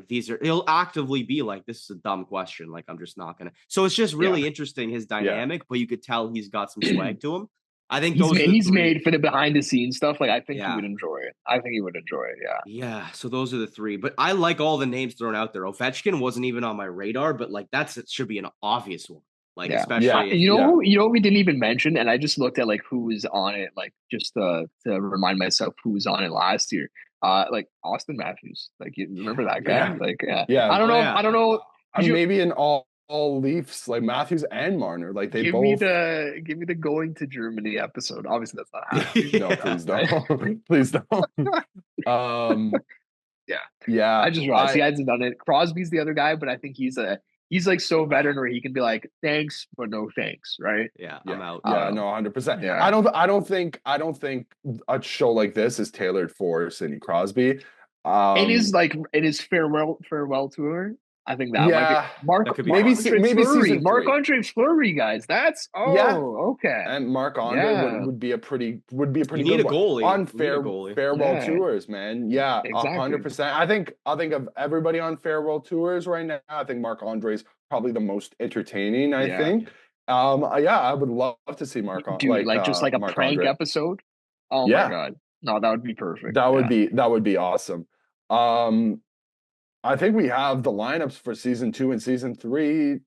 he'll actively be like, this is a dumb question. Like, I'm just not going to. So it's just really interesting, his dynamic, but you could tell he's got some swag to him. I think he's made for the behind the scenes stuff. Like, I think he Yeah. would enjoy it. I think he would enjoy it. Yeah. Yeah, so those are the 3. But I like all the names thrown out there. Ovechkin wasn't even on my radar, but like it should be an obvious one. Like, Yeah. especially You know we didn't even mention, and I just looked at like who was on it, like just to remind myself who was on it last year. Like Austin Matthews. Like, you remember that guy? Yeah. Like, Yeah. I don't know. yeah. I don't know. I mean, maybe in all Leafs, like Matthews and Marner, like they give both. me the going to Germany episode. Obviously, that's not happening. No, please don't. Please don't. Yeah. I just realized he hasn't done it. Crosby's the other guy, but I think he's like so veteran where he can be like, thanks, but no thanks, right? Yeah, I'm out. Yeah, no, 100%. Yeah. I don't think a show like this is tailored for Sidney Crosby. In his farewell tour, I think that might be That could be maybe fun. maybe Fleury. season 3. Marc-Andre Fleury, guys. That's okay. And Marc-Andre would be a pretty good need a one. goalie. On You need a goalie. farewell tours, man. Yeah, Exactly. 100%. I think of everybody on farewell tours right now, I think Marc-Andre is probably the most entertaining, I think. I would love to see Dude, just like a prank episode. Oh my god. No, that would be perfect. That would be awesome. I think we have the lineups for season 2 and season 3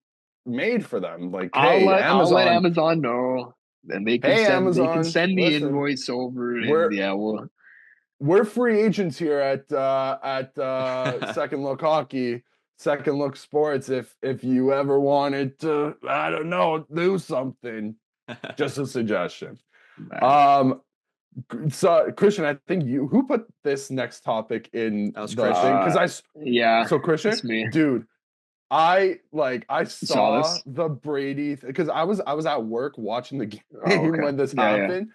made for them. Like, I'll let Amazon know, and they can send the invoice over. And we're free agents here at Second Look Hockey, Second Look Sports. If you ever wanted to, I don't know, do something, just a suggestion. So Christian, I think who put this next topic in that was the thing? So Christian, dude, I saw the Brady because I was at work watching the game when this happened.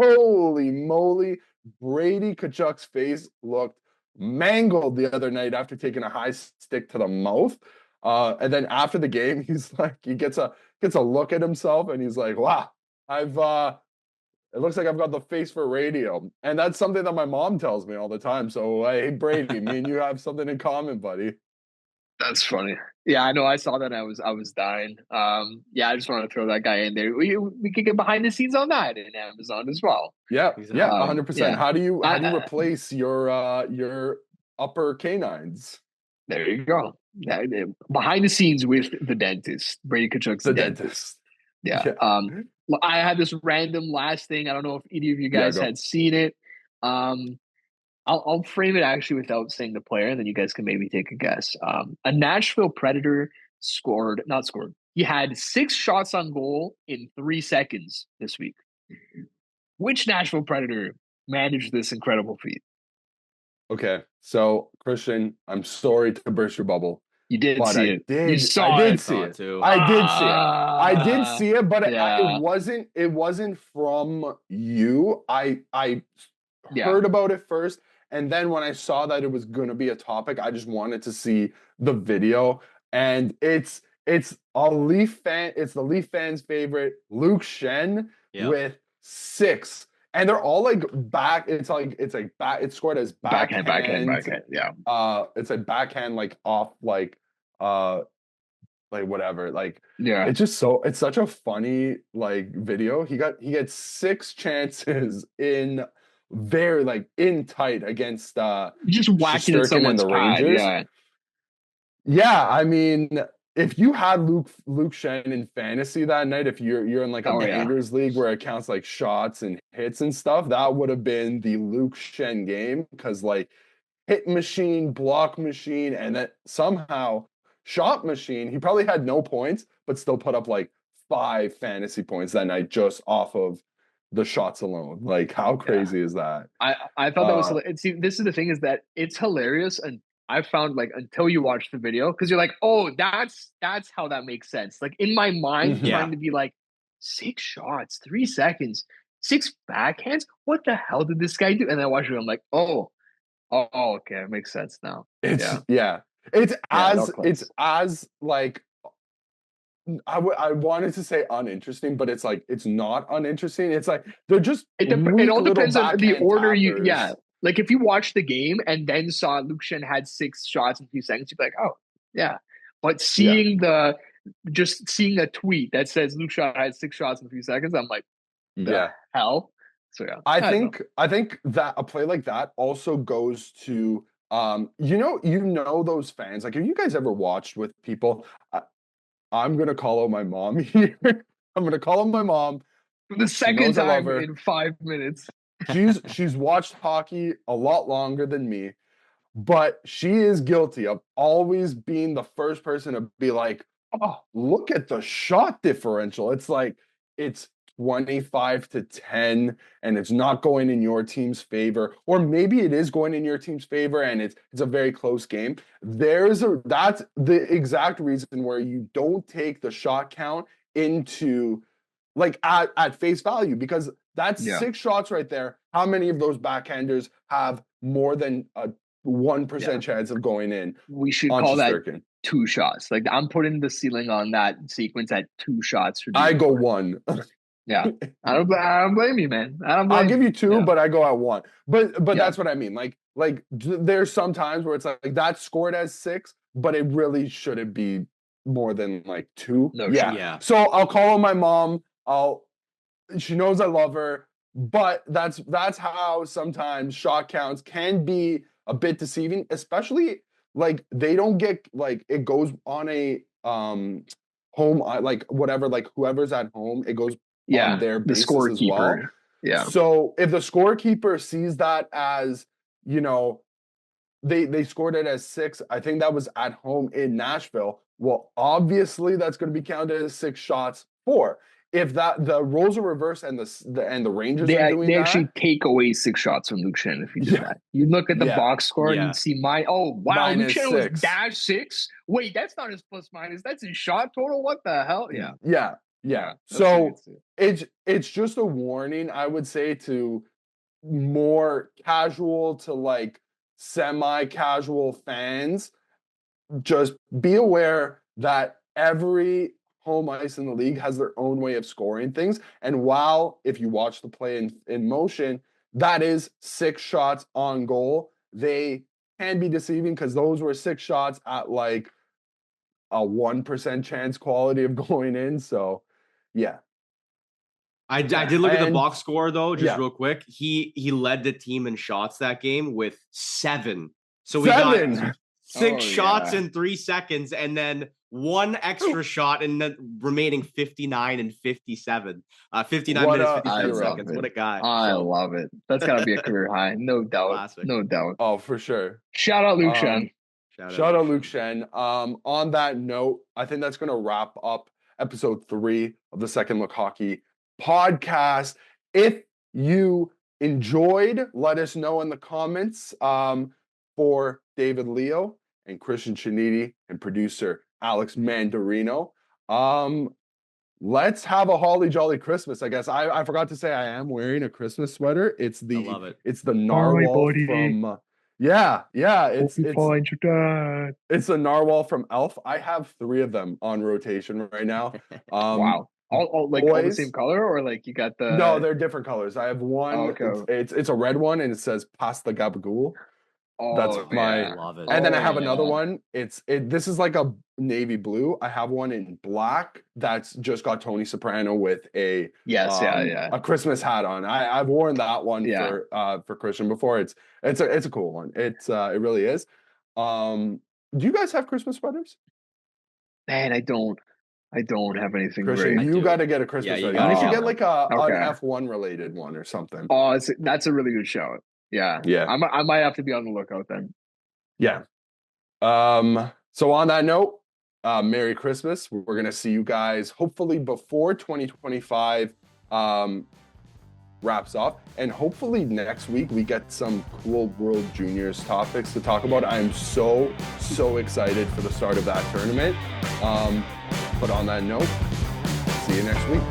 Holy moly, Brady Tkachuk's face looked mangled the other night after taking a high stick to the mouth. And then after the game, he's like, he gets a look at himself and he's like, wow, It looks like I've got the face for radio. And that's something that my mom tells me all the time. So, hey, Brady, me and you have something in common, buddy. That's funny. Yeah, I know. I saw that. I was dying. Yeah, I just want to throw that guy in there. We could get behind the scenes on that in Amazon as well. Yeah, Exactly. yeah, 100%. Yeah. How do you I- replace your upper canines? There you go. Behind the scenes with the dentist, Brady Kachuk's The dentist. dentist. Yeah. Yeah. I had this random last thing. I don't know if either of you Yeah, guys go. had seen it. I'll frame it actually without saying the player, and then you guys can maybe take a guess. A Nashville Predator not scored. He had 6 shots on goal in 3 seconds this week. Which Nashville Predator managed this incredible feat? Okay, so Christian, I'm sorry to burst your bubble. You did But see I it. did. You saw I did it. see Saw it. it too. I did see it. I did Ah, see it, but yeah. it wasn't. It wasn't from you. I Yeah. heard about it first, and then when I saw that it was going to be a topic, I just wanted to see the video. And it's a Leaf fan. It's the Leaf fans' favorite, Luke Shen, Yeah. with 6. And they're all like back. It's like back. It's scored as Backhand. Yeah. It's a backhand like off like whatever. Like Yeah. it's such a funny like video. He gets 6 chances in very like in tight against Just whacking at Shesterkin and someone's the pad. Rangers. Yeah. Yeah, I mean, if you had Luke Shen in fantasy that night, if you're in like a Oh, yeah. bangers league where it counts like shots and hits and stuff, that would have been the Luke Shen game, because like hit machine, block machine, and then somehow shot machine. He probably had no points, but still put up like 5 fantasy points that night just off of the shots alone. Like, how crazy is that? I thought that was hilarious. See, this is the thing, is that it's hilarious, and I found like until you watch the video, because you're like, oh, that's how that makes sense. Like in my mind, Mhm. trying to be like 6 shots, 3 seconds, 6 backhands. What the hell did this guy do? And then I watch it, I'm like, oh, okay, it makes sense now. It's Yeah. It's it all it's clicks. as like I wanted to say uninteresting, but it's like it's not uninteresting. It's like they're just It weak all little depends on the backhand order you. tappers. Yeah, like if you watch the game and then saw Luke Shen had 6 shots in a few seconds, you'd be like, oh, yeah. But seeing just seeing a tweet that says Luke Shen had 6 shots in a few seconds, I'm like, the Yeah. hell. So yeah, I don't know. think that a play like that also goes to you know those fans, like, have you guys ever watched with people? I'm gonna call out my mom here. I'm gonna call out my mom. The second knows I love time her. in 5 minutes. She's watched hockey a lot longer than me, but she is guilty of always being the first person to be like, oh, look at the shot differential. It's like it's 25-10 and it's not going in your team's favor, or maybe it is going in your team's favor and it's a very close game. That's the exact reason where you don't take the shot count into like at face value, because that's 6 shots right there. How many of those backhanders have more than a 1% chance of going in? We should on call that Shesterkin? 2 shots. Like I'm putting the ceiling on that sequence at 2 shots. For I go Detroit. 1. Yeah, I don't blame you, man. I'll give you 2, Yeah. but I go at 1. But Yeah. that's what I mean. Like there's some times where it's like that's scored as 6, but it really shouldn't be more than like 2. No, Yeah. So I'll call on my mom. She knows I love her, but that's how sometimes shot counts can be a bit deceiving, especially like they don't get like it goes on a home like whatever, like whoever's at home, it goes on their the basis scorekeeper. as well. Yeah. So if the scorekeeper sees that as, they scored it as 6, I think that was at home in Nashville. Well, obviously that's going to be counted as 6 shots for. If the roles are reversed and the Rangers are doing they that, actually take away 6 shots from Luke Shen if you do that. You look at the box score and you see Luke Shen was -6. Wait, that's not his plus minus. That's his shot total. What the hell? Yeah. So it's just a warning, I would say, to more casual to like semi-casual fans. Just be aware that every home ice in the league has their own way of scoring things. And while if you watch the play in motion, that is 6 shots on goal. They can be deceiving because those were 6 shots at like a 1% chance quality of going in. So yeah. I did look at the And- box score though, just yeah. real quick. He led the team in shots that game with 7. So we 7. got 6 Oh, shots yeah. in 3 seconds, and then 1 extra shot in the remaining 59 and 57. 59 What minutes, a 57 hero. seconds. What a guy. I So, love it. That's got to be a career high. No doubt. Classic. No doubt. Oh, for sure. Shout out Luke Shen. Shout out Luke Shen. On that note, I think that's going to wrap up episode 3 of the Second Look Hockey podcast. If you enjoyed, let us know in the comments. For David Leo and Christian Chiniti and producer Alex Mandarino. Let's have a holly jolly Christmas. I guess I forgot to say I am wearing a Christmas sweater. It's I love it. It's the narwhal buddy. from yeah. It's Find your dad. it's the narwhal from Elf. I have 3 of them on rotation right now. Wow. All like all the boys- same color, or like you got the No, they're different colors. I have one. Oh, okay. It's a red one and it says Pasta Gabagool. Oh, that's my- I love it. And then I Oh, have another yeah. one. This is like a navy blue. I have one in black that's just got Tony Soprano with a Yes, yeah. a Christmas hat on. I've worn that one Yeah. for Christian before. It's a cool one. It really is. Do you guys have Christmas sweaters? Man, I don't have anything Christian, great. I you do. got to get a Christmas Yeah, you sweater. You gotta should get get like Okay. an F1 related one or something. Oh, that's a really good shout. Yeah. Yeah. I might have to be on the lookout then. Yeah. So on that note, Merry Christmas. We're gonna see you guys hopefully before 2025 wraps up, and hopefully next week we get some cool World Juniors topics to talk about. I am so excited for the start of that tournament. But on that note, see you next week.